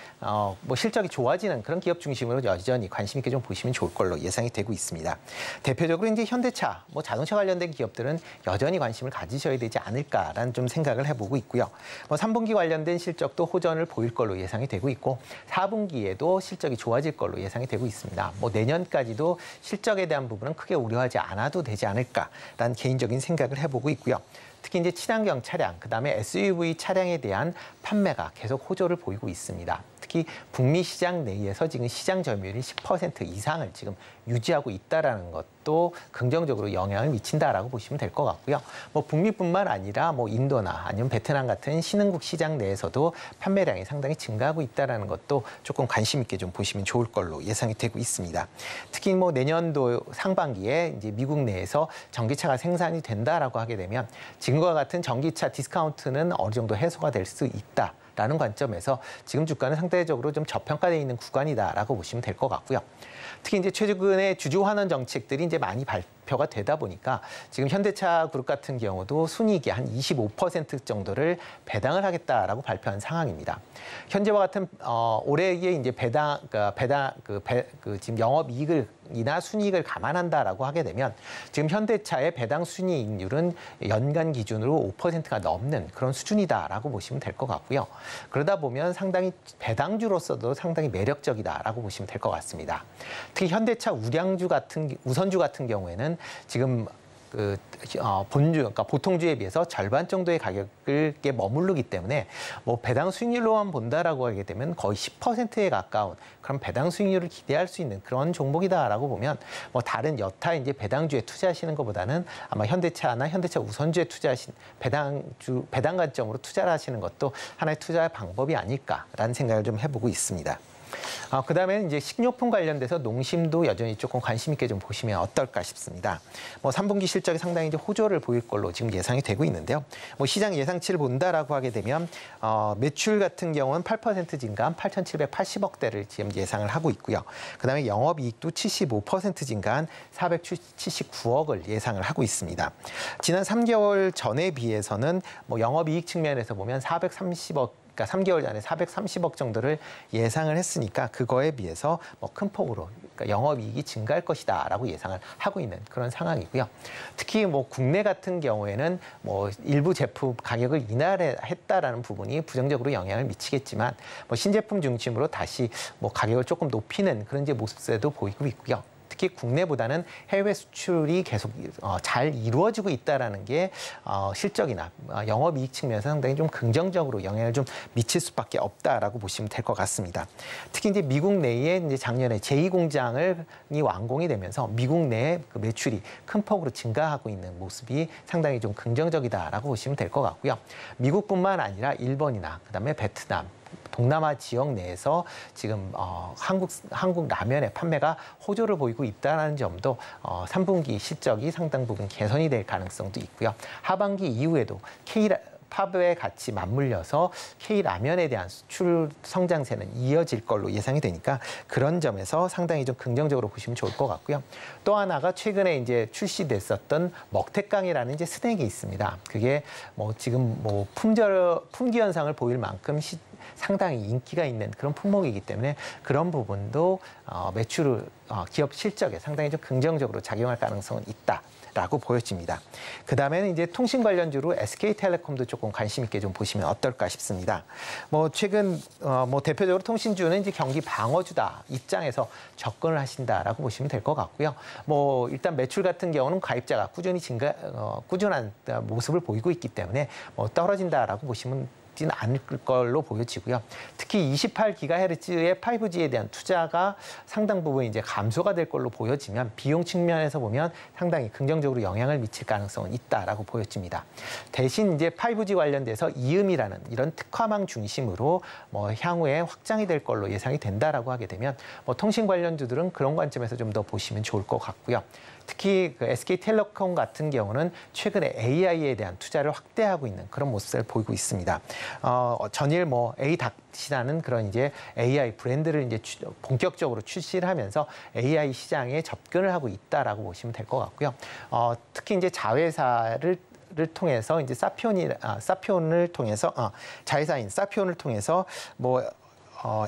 S5: 뭐 실적이 좋아지는 그런 기업 중심으로 여전히 관심 있게 좀 보시면 좋을 걸로 예상이 되고 있습니다. 대표적으로 이제 현대차, 뭐 자동차 관련된 기업들은 여전히 관심을 가지셔야 되지 않을까라는 좀 생각을 해보고 있고요. 뭐 3분기 관련된 실적도 호전을 보일 걸로 예상이 되고 있고 4분기에도 실적이 좋아질 걸로 예상이 되고 있습니다. 뭐 내년까지도 실적에 대한 부분은 크게 우려하지 않아도 되지 않을까라는 개인적인 생각을 해보고 있고요. 특히 이제 친환경 차량, 그다음에 SUV 차량에 대한 판매가 계속 호조를 보이고 있습니다. 특히 북미 시장 내에서 지금 시장 점유율이 10% 이상을 지금 유지하고 있다라는 것도 긍정적으로 영향을 미친다라고 보시면 될 것 같고요. 뭐 북미뿐만 아니라 뭐 인도나 아니면 베트남 같은 신흥국 시장 내에서도 판매량이 상당히 증가하고 있다라는 것도 조금 관심 있게 좀 보시면 좋을 걸로 예상이 되고 있습니다. 특히 뭐 내년도 상반기에 이제 미국 내에서 전기차가 생산이 된다라고 하게 되면 지금과 같은 전기차 디스카운트는 어느 정도 해소가 될 수 있다. 라는 관점에서 지금 주가는 상대적으로 좀 저평가되어 있는 구간이다라고 보시면 될 것 같고요. 특히 이제 최근에 주주 환원 정책들이 이제 많이 발표가 되다 보니까 지금 현대차 그룹 같은 경우도 순이익의 한 25% 정도를 배당을 하겠다라고 발표한 상황입니다. 현재와 같은 올해의 이제 지금 영업이익이나 순이익을 감안한다라고 하게 되면 지금 현대차의 배당 순이익률은 연간 기준으로 5%가 넘는 그런 수준이다라고 보시면 될 것 같고요. 그러다 보면 상당히 배당주로서도 상당히 매력적이다라고 보시면 될 것 같습니다. 특히 현대차 우선주 같은 경우에는 지금 그러니까 보통주에 비해서 절반 정도의 가격을 머무르기 때문에 뭐 배당 수익률로만 본다라고 하게 되면 거의 10%에 가까운 그런 배당 수익률을 기대할 수 있는 그런 종목이다라고 보면 뭐 다른 여타 이제 배당주에 투자하시는 것보다는 아마 현대차나 현대차 우선주에 투자하신 배당 관점으로 투자를 하시는 것도 하나의 투자의 방법이 아닐까라는 생각을 좀 해보고 있습니다. 그다음에 이제 식료품 관련돼서 농심도 여전히 조금 관심 있게 좀 보시면 어떨까 싶습니다. 뭐 3분기 실적이 상당히 이제 호조를 보일 걸로 지금 예상이 되고 있는데요. 뭐 시장 예상치를 본다라고 하게 되면 매출 같은 경우는 8% 증가한 8,780억대를 지금 예상을 하고 있고요. 그다음에 영업이익도 75% 증가한 479억을 예상을 하고 있습니다. 지난 3개월 전에 비해서는 뭐 영업이익 측면에서 보면 430억 그러니까 3개월 전에 430억 정도를 예상을 했으니까 그거에 비해서 뭐 큰 폭으로 그러니까 영업이익이 증가할 것이다라고 예상을 하고 있는 그런 상황이고요. 특히 뭐 국내 같은 경우에는 뭐 일부 제품 가격을 인하했다라는 부분이 부정적으로 영향을 미치겠지만 뭐 신제품 중심으로 다시 뭐 가격을 조금 높이는 그런 이제 모습세도 보이고 있고요. 특히 국내보다는 해외 수출이 계속 잘 이루어지고 있다라는 게 실적이나 영업이익 측면에서 상당히 좀 긍정적으로 영향을 좀 미칠 수밖에 없다라고 보시면 될 것 같습니다. 특히 이제 미국 내에 이제 작년에 제2공장이 완공이 되면서 미국 내 그 매출이 큰 폭으로 증가하고 있는 모습이 상당히 좀 긍정적이다라고 보시면 될 것 같고요. 미국뿐만 아니라 일본이나 그다음에 베트남 동남아 지역 내에서 지금 한국 라면의 판매가 호조를 보이고 있다는 점도 3분기 실적이 상당 부분 개선이 될 가능성도 있고요. 하반기 이후에도 팝에 같이 맞물려서 K라면에 대한 수출 성장세는 이어질 걸로 예상이 되니까 그런 점에서 상당히 좀 긍정적으로 보시면 좋을 것 같고요. 또 하나가 최근에 이제 출시됐었던 먹태깡이라는 이제 스낵이 있습니다. 그게 뭐 지금 뭐 품귀 현상을 보일 만큼 상당히 인기가 있는 그런 품목이기 때문에 그런 부분도 매출 기업 실적에 상당히 좀 긍정적으로 작용할 가능성은 있다라고 보여집니다. 그 다음에는 이제 통신 관련주로 SK텔레콤도 조금 관심 있게 좀 보시면 어떨까 싶습니다. 뭐 최근 뭐 대표적으로 통신주는 이제 경기 방어주다 입장에서 접근을 하신다라고 보시면 될 것 같고요. 뭐 일단 매출 같은 경우는 가입자가 꾸준한 모습을 보이고 있기 때문에 뭐 떨어진다라고 보시면 지는 않을 걸로 보여지고요. 특히 28GHz의 5G에 대한 투자가 상당 부분 이제 감소가 될 걸로 보여지면 비용 측면에서 보면 상당히 긍정적으로 영향을 미칠 가능성은 있다라고 보여집니다. 대신 이제 5G 관련돼서 이음이라는 이런 특화망 중심으로 뭐 향후에 확장이 될 걸로 예상이 된다라고 하게 되면 뭐 통신 관련주들은 그런 관점에서 좀 더 보시면 좋을 것 같고요. 특히 그 SK텔레콤 같은 경우는 최근에 AI에 대한 투자를 확대하고 있는 그런 모습을 보이고 있습니다. 전일 뭐 A닥이라는 그런 이제 AI 브랜드를 이제 본격적으로 출시를 하면서 AI 시장에 접근을 하고 있다라고 보시면 될 것 같고요. 특히 이제 자회사를 통해서 이제 사피온을 통해서 자회사인 사피온을 통해서 뭐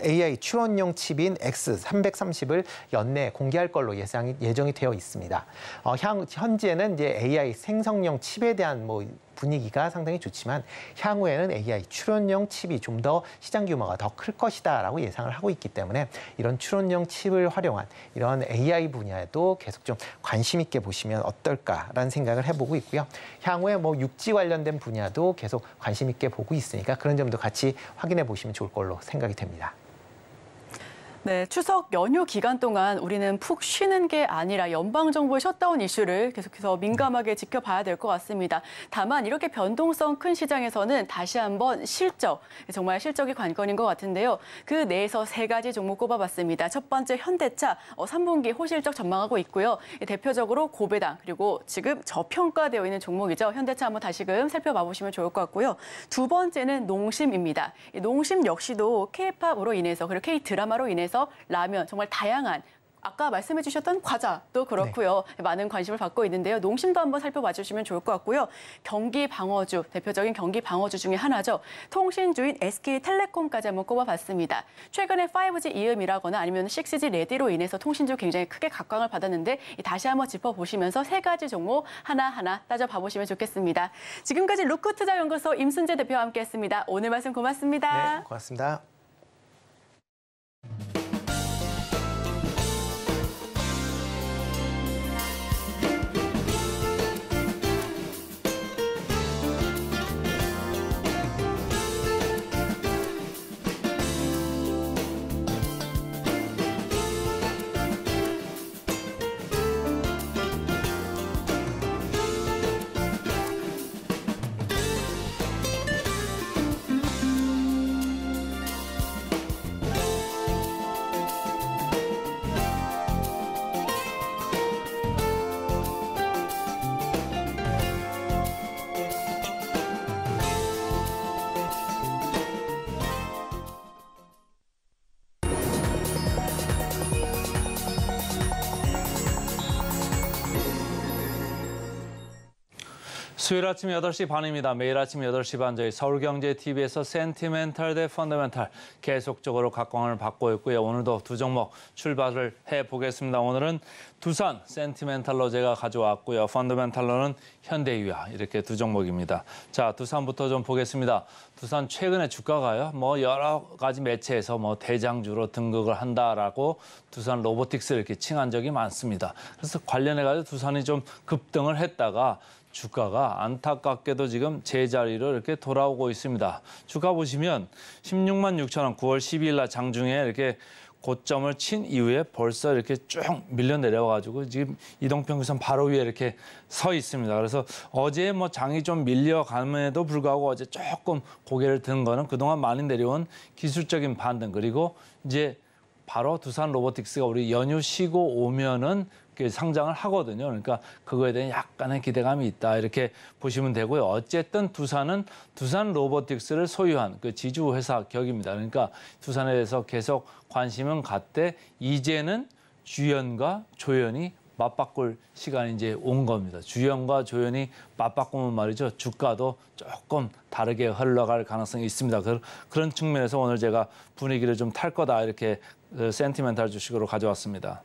S5: AI 추론용 칩인 X330을 연내에 공개할 걸로 예정이 되어 있습니다. 현재는 이제 AI 생성용 칩에 대한 뭐 분위기가 상당히 좋지만 향후에는 AI 추론용 칩이 좀 더 시장 규모가 더 클 것이다라고 예상을 하고 있기 때문에 이런 추론용 칩을 활용한 이런 AI 분야에도 계속 좀 관심 있게 보시면 어떨까라는 생각을 해보고 있고요. 향후에 뭐 6G 관련된 분야도 계속 관심 있게 보고 있으니까 그런 점도 같이 확인해 보시면 좋을 걸로 생각이 됩니다.
S3: 네, 추석 연휴 기간 동안 우리는 푹 쉬는 게 아니라 연방정부의 셧다운 이슈를 계속해서 민감하게 지켜봐야 될 것 같습니다. 다만 이렇게 변동성 큰 시장에서는 다시 한번 실적, 정말 실적이 관건인 것 같은데요. 그 내에서 세 가지 종목 꼽아봤습니다. 첫 번째 현대차, 3분기 호실적 전망하고 있고요. 대표적으로 고배당, 그리고 지금 저평가되어 있는 종목이죠. 현대차 한번 다시금 살펴봐 보시면 좋을 것 같고요. 두 번째는 농심입니다. 농심 역시도 K-팝으로 인해서 그리고 K-드라마로 인해서 라면 정말 다양한 아까 말씀해 주셨던 과자도 그렇고요. 많은 관심을 받고 있는데요. 농심도 한번 살펴봐 주시면 좋을 것 같고요. 경기 방어주, 대표적인 경기 방어주 중에 하나죠. 통신주인 SK텔레콤까지 한번 꼽아봤습니다. 최근에 5G 이음이라거나 아니면 6G 레디로 인해서 통신주 굉장히 크게 각광을 받았는데 다시 한번 짚어보시면서 세 가지 종목 하나하나 따져봐보시면 좋겠습니다. 지금까지 루크투자연구소 임순재 대표와 함께했습니다. 오늘 말씀 고맙습니다.
S5: 네, 고맙습니다.
S2: 수요일 아침 8시 반입니다. 매일 아침 8시 반 저희 서울경제TV에서 센티멘탈 대 펀더멘탈 계속적으로 각광을 받고 있고요. 오늘도 두 종목 출발을 해보겠습니다. 오늘은 두산 센티멘탈로 제가 가져왔고요. 펀더멘탈로는 현대유야 이렇게 두 종목입니다. 자, 두산부터 좀 보겠습니다. 두산 최근에 주가가요. 여러 가지 매체에서 대장주로 등극을 한다라고 두산 로보틱스 이렇게 칭한 적이 많습니다. 그래서 관련해가지고 두산이 좀 급등을 했다가 주가가 안타깝게도 지금 제자리로 이렇게 돌아오고 있습니다. 주가 보시면 16만 6천 원 9월 12일 날 장중에 이렇게 고점을 친 이후에 벌써 이렇게 쭉 밀려 내려와가지고 지금 이동평균선 바로 위에 이렇게 서 있습니다. 그래서 어제 장이 좀 밀려감에도 불구하고 어제 조금 고개를 든 거는 그동안 많이 내려온 기술적인 반등 그리고 이제 바로 두산 로보틱스가 우리 연휴 쉬고 오면은 상장을 하거든요. 그러니까 그거에 대한 약간의 기대감이 있다 이렇게 보시면 되고요. 어쨌든 두산은 두산 로보틱스를 소유한 그 지주 회사 격입니다. 그러니까 두산에 대해서 계속 관심은 갖되 이제는 주연과 조연이 맞바꿀 시간이 이제 온 겁니다. 주연과 조연이 맞바꾸면 말이죠. 주가도 조금 다르게 흘러갈 가능성이 있습니다. 그런 측면에서 오늘 제가 분위기를 좀 탈 거다 이렇게 센티멘탈 주식으로 가져왔습니다.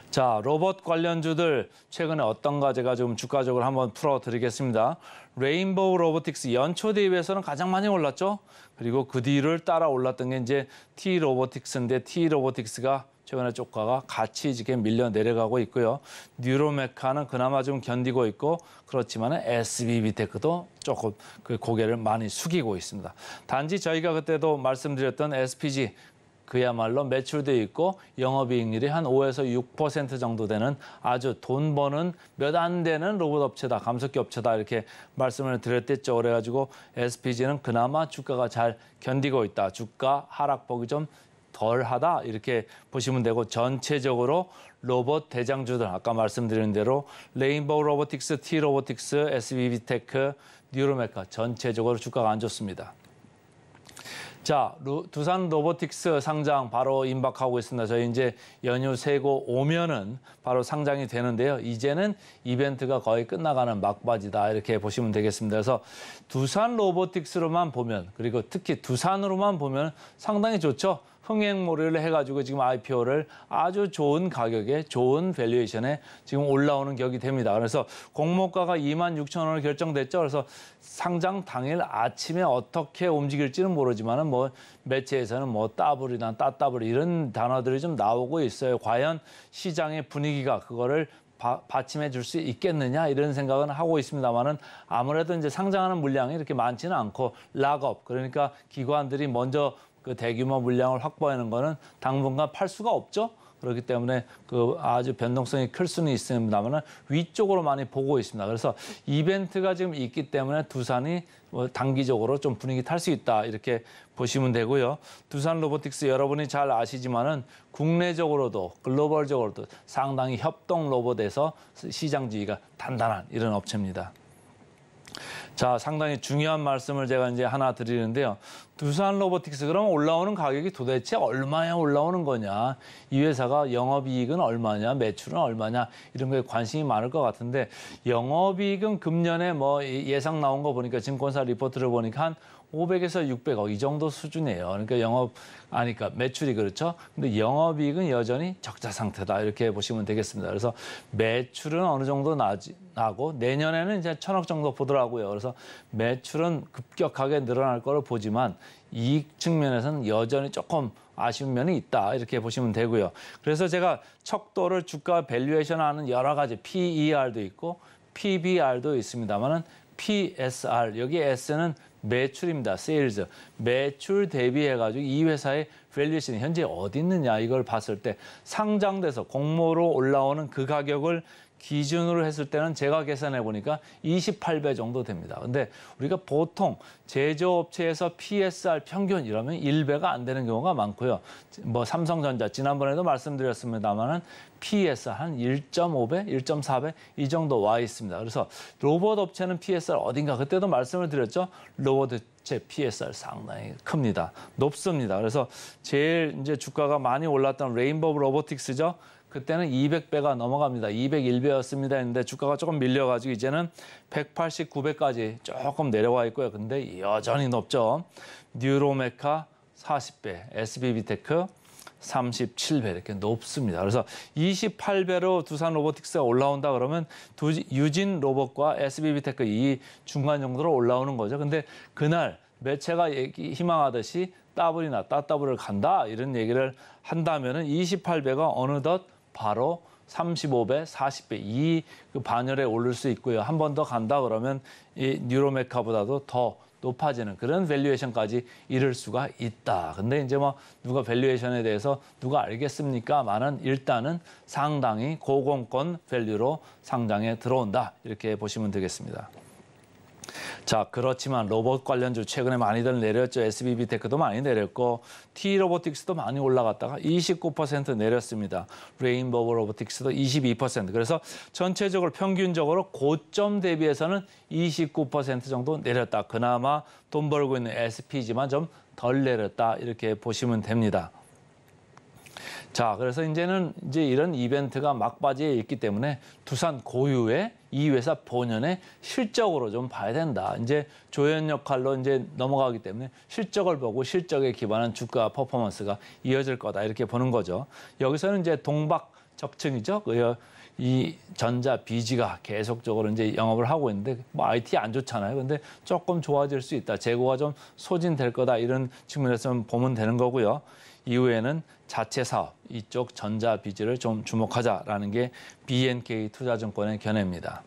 S2: 자, 로봇 관련주들 최근에 어떤가 제가 좀 주가적으로 한번 풀어드리겠습니다. 레인보우 로보틱스 연초 대비해서는 가장 많이 올랐죠. 그리고 그 뒤를 따라 올랐던 게 이제 T 로보틱스인데 T 로보틱스가 최근에 주가가 같이 이렇게 밀려 내려가고 있고요. 뉴로메카는 그나마 좀 견디고 있고 그렇지만 SBB테크도 조금 그 고개를 많이 숙이고 있습니다. 단지 저희가 그때도 말씀드렸던 SPG 그야말로 매출도 있고 영업이익률이 한 5에서 6% 정도 되는 아주 돈 버는 몇 안 되는 로봇 업체다, 감속기 업체다 이렇게 말씀을 드렸댔죠. 그래가지고 SPG는 그나마 주가가 잘 견디고 있다. 주가 하락폭이 좀 덜하다 이렇게 보시면 되고 전체적으로 로봇 대장주들 아까 말씀드린 대로 레인보우 로보틱스, T 로보틱스, SBB테크, 뉴로메카 전체적으로 주가가 안 좋습니다. 자, 두산 로보틱스 상장 바로 임박하고 있습니다. 저희 이제 연휴 세고 오면은 바로 상장이 되는데요. 이제는 이벤트가 거의 끝나가는 막바지다 이렇게 보시면 되겠습니다. 그래서 두산 로보틱스로만 보면 그리고 특히 두산으로만 보면 상당히 좋죠. 흥행몰이를 해가지고 지금 IPO를 아주 좋은 가격에 좋은 밸류에이션에 지금 올라오는 격이 됩니다. 그래서 공모가가 2만 6천 원을 결정됐죠. 그래서 상장 당일 아침에 어떻게 움직일지는 모르지만은 매체에서는 따블이나 따따블 이런 단어들이 좀 나오고 있어요. 과연 시장의 분위기가 그거를 받침해 줄 수 있겠느냐 이런 생각은 하고 있습니다만은 아무래도 이제 상장하는 물량이 이렇게 많지는 않고 락업 그러니까 기관들이 먼저 그 대규모 물량을 확보하는 거는 당분간 팔 수가 없죠. 그렇기 때문에 그 아주 변동성이 클 수는 있습니다만 위쪽으로 많이 보고 있습니다. 그래서 이벤트가 지금 있기 때문에 두산이 단기적으로 좀 분위기 탈 수 있다 이렇게 보시면 되고요. 두산 로보틱스 여러분이 잘 아시지만은 국내적으로도 글로벌적으로도 상당히 협동 로봇에서 시장 지위가 단단한 이런 업체입니다. 자, 상당히 중요한 말씀을 제가 이제 하나 드리는데요. 두산 로보틱스, 그럼 올라오는 가격이 도대체 얼마야 올라오는 거냐? 이 회사가 영업이익은 얼마냐? 매출은 얼마냐? 이런 거에 관심이 많을 것 같은데, 영업이익은 금년에 뭐 예상 나온 거 보니까 증권사 리포트를 보니까 한 500에서 600억 이 정도 수준이에요. 그러니까 그러니까 매출이 그렇죠. 근데 영업이익은 여전히 적자 상태다, 이렇게 보시면 되겠습니다. 그래서 매출은 어느 정도 나고 내년에는 이제 1,000억 정도 보더라고요. 그래서 매출은 급격하게 늘어날 거로 보지만 이익 측면에서는 여전히 조금 아쉬운 면이 있다, 이렇게 보시면 되고요. 그래서 제가 척도를 주가 밸류에이션하는 여러 가지 PER도 있고 PBR도 있습니다만은 PSR, 여기 S는 매출입니다. 세일즈. 매출 대비해가지고 이 회사의 밸류에이션이 현재 어디 있느냐, 이걸 봤을 때 상장돼서 공모로 올라오는 그 가격을 기준으로 했을 때는 제가 계산해 보니까 28배 정도 됩니다. 근데 우리가 보통 제조업체에서 PSR 평균 이러면 1배가 안 되는 경우가 많고요. 뭐 삼성전자 지난번에도 말씀드렸습니다만은 PSR 한 1.5배, 1.4배 이 정도 와 있습니다. 그래서 로봇 업체는 PSR 어딘가 그때도 말씀을 드렸죠. 로봇 업체 PSR 상당히 큽니다. 높습니다. 그래서 제일 이제 주가가 많이 올랐던 레인보우 로보틱스죠. 그때는 200배가 넘어갑니다. 201배였습니다. 했는데 주가가 조금 밀려가지고 이제는 189배까지 조금 내려와 있고요. 근데 여전히 높죠. 뉴로메카 40배, SBB테크 37배 이렇게 높습니다. 그래서 28배로 두산 로보틱스가 올라온다 그러면 유진 로봇과 SBB테크 이 중간 정도로 올라오는 거죠. 근데 그날 매체가 희망하듯이 더블이나 따더블을 간다, 이런 얘기를 한다면은 28배가 어느덧 바로 35배, 40배 이 반열에 오를 수 있고요. 한 번 더 간다 그러면 이 뉴로메카보다도 더 높아지는 그런 밸류에이션까지 이룰 수가 있다. 근데 이제 뭐 누가 밸류에이션에 대해서 누가 알겠습니까?만은 일단은 상당히 고공권 밸류로 상장에 들어온다, 이렇게 보시면 되겠습니다. 자, 그렇지만 로봇 관련주 최근에 많이들 내렸죠. SBB테크도 많이 내렸고 T로보틱스도 많이 올라갔다가 29% 내렸습니다. 레인보우 로보틱스도 22%. 그래서 전체적으로 평균적으로 고점 대비해서는 29% 정도 내렸다. 그나마 돈 벌고 있는 SP지만 좀 덜 내렸다, 이렇게 보시면 됩니다. 자, 그래서 이제는 이런 이벤트가 막바지에 있기 때문에 두산 고유의 이 회사 본연의 실적으로 좀 봐야 된다. 이제 조연 역할로 이제 넘어가기 때문에 실적을 보고 실적에 기반한 주가 퍼포먼스가 이어질 거다, 이렇게 보는 거죠. 여기서는 이제 동박적층이죠. 이 전자 비지가 계속적으로 이제 영업을 하고 있는데 뭐 IT 안 좋잖아요. 근데 조금 좋아질 수 있다. 재고가 좀 소진될 거다, 이런 측면에서 좀 보면 되는 거고요. 이후에는 자체 사업, 이쪽 전자 비즈를 좀 주목하자라는 게 BNK 투자증권의 견해입니다.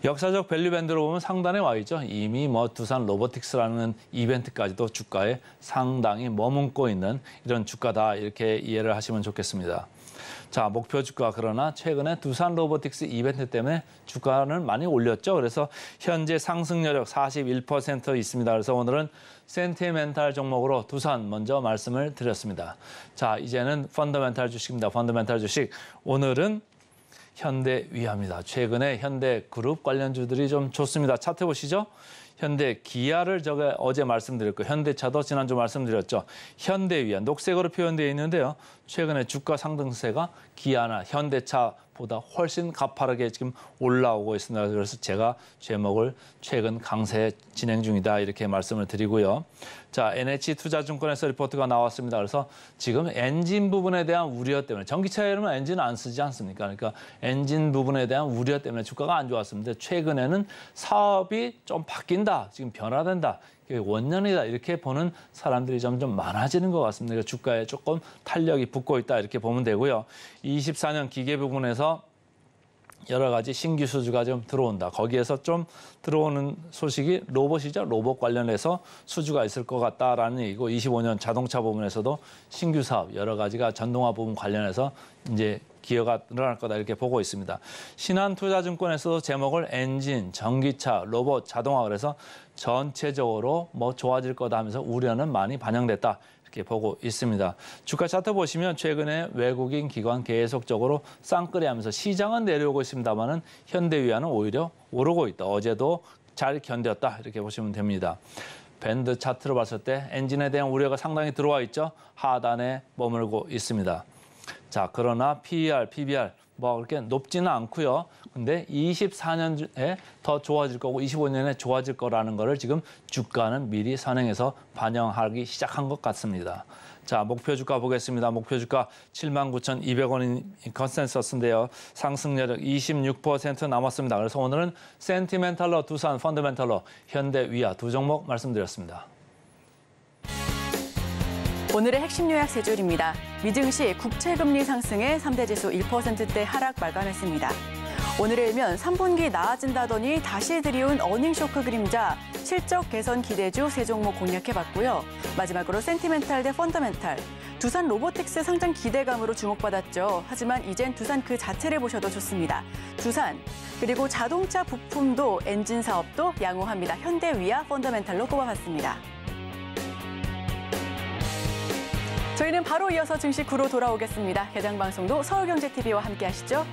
S2: 역사적 밸류 밴드로 보면 상단에 와 있죠. 이미 뭐 두산 로보틱스라는 이벤트까지도 주가에 상당히 머문고 있는 이런 주가다, 이렇게 이해를 하시면 좋겠습니다. 자, 목표 주가, 그러나 최근에 두산 로보틱스 이벤트 때문에 주가는 많이 올렸죠. 그래서 현재 상승 여력 41% 있습니다. 그래서 오늘은 센티멘탈 종목으로 두산 먼저 말씀을 드렸습니다. 자, 이제는 펀더멘탈 주식입니다. 펀더멘탈 주식. 오늘은 현대위아입니다. 최근에 현대그룹 관련주들이 좀 좋습니다. 차트 보시죠. 현대 기아를 제가 어제 말씀드렸고 현대차도 지난주 말씀드렸죠. 현대위아 녹색으로 표현되어 있는데요. 최근에 주가 상승세가 기아나 현대차보다 훨씬 가파르게 지금 올라오고 있습니다. 그래서 제가 제목을 최근 강세 진행 중이다, 이렇게 말씀을 드리고요. 자, NH투자증권에서 리포트가 나왔습니다. 그래서 지금 엔진 부분에 대한 우려 때문에, 전기차에는 엔진 안 쓰지 않습니까? 그러니까 엔진 부분에 대한 우려 때문에 주가가 안 좋았습니다. 최근에는 사업이 좀 바뀐다, 지금 변화된다, 원년이다, 이렇게 보는 사람들이 점점 많아지는 것 같습니다. 그러니까 주가에 조금 탄력이 붙고 있다, 이렇게 보면 되고요. 24년 기계 부분에서 여러 가지 신규 수주가 좀 들어온다. 거기에서 좀 들어오는 소식이 로봇이죠. 로봇 관련해서 수주가 있을 것 같다라는 얘기고, 25년 자동차 부분에서도 신규 사업 여러 가지가 전동화 부분 관련해서 이제 기여가 늘어날 거다 이렇게 보고 있습니다. 신한투자증권에서도 제목을 엔진, 전기차, 로봇, 자동화 그래서 전체적으로 뭐 좋아질 거다 하면서 우려는 많이 반영됐다. 이렇게 보고 있습니다. 주가 차트 보시면 최근에 외국인 기관 계속적으로 쌍끌이하면서 시장은 내려오고 있습니다만은 현대위아는 오히려 오르고 있다. 어제도 잘 견뎠다. 이렇게 보시면 됩니다. 밴드 차트로 봤을 때 엔진에 대한 우려가 상당히 들어와 있죠. 하단에 머물고 있습니다. 자, 그러나 PER, PBR 뭐 그렇게 높지는 않고요. 근데 24년에 더 좋아질 거고 25년에 좋아질 거라는 거를 지금 주가는 미리 선행해서 반영하기 시작한 것 같습니다. 자, 목표 주가 보겠습니다. 목표 주가 79,200원인 컨센서스인데요. 상승 여력 26% 남았습니다. 그래서 오늘은 센티멘탈러, 두산, 펀더멘탈러, 현대, 위아 두 종목 말씀드렸습니다.
S3: 오늘의 핵심 요약 세 줄입니다. 미증시 국채금리 상승에 3대 지수 1%대 하락 마감했습니다. 오늘에 일면 3분기 나아진다더니 다시 들이운 어닝쇼크 그림자, 실적 개선 기대주 세 종목 공략해봤고요. 마지막으로 센티멘탈 대 펀더멘탈, 두산 로보틱스 상장 기대감으로 주목받았죠. 하지만 이젠 두산 그 자체를 보셔도 좋습니다. 두산, 그리고 자동차 부품도 엔진 사업도 양호합니다. 현대, 위아, 펀더멘탈로 꼽아봤습니다. 저희는 바로 이어서 증시 구로 돌아오겠습니다. 해당 방송도 서울경제TV와 함께 하시죠.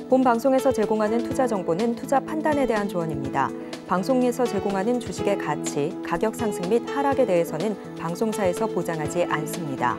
S1: 본 방송에서 제공하는 투자 정보는 투자 판단에 대한 조언입니다. 방송에서 제공하는 주식의 가치, 가격 상승 및 하락에 대해서는 방송사에서 보장하지 않습니다.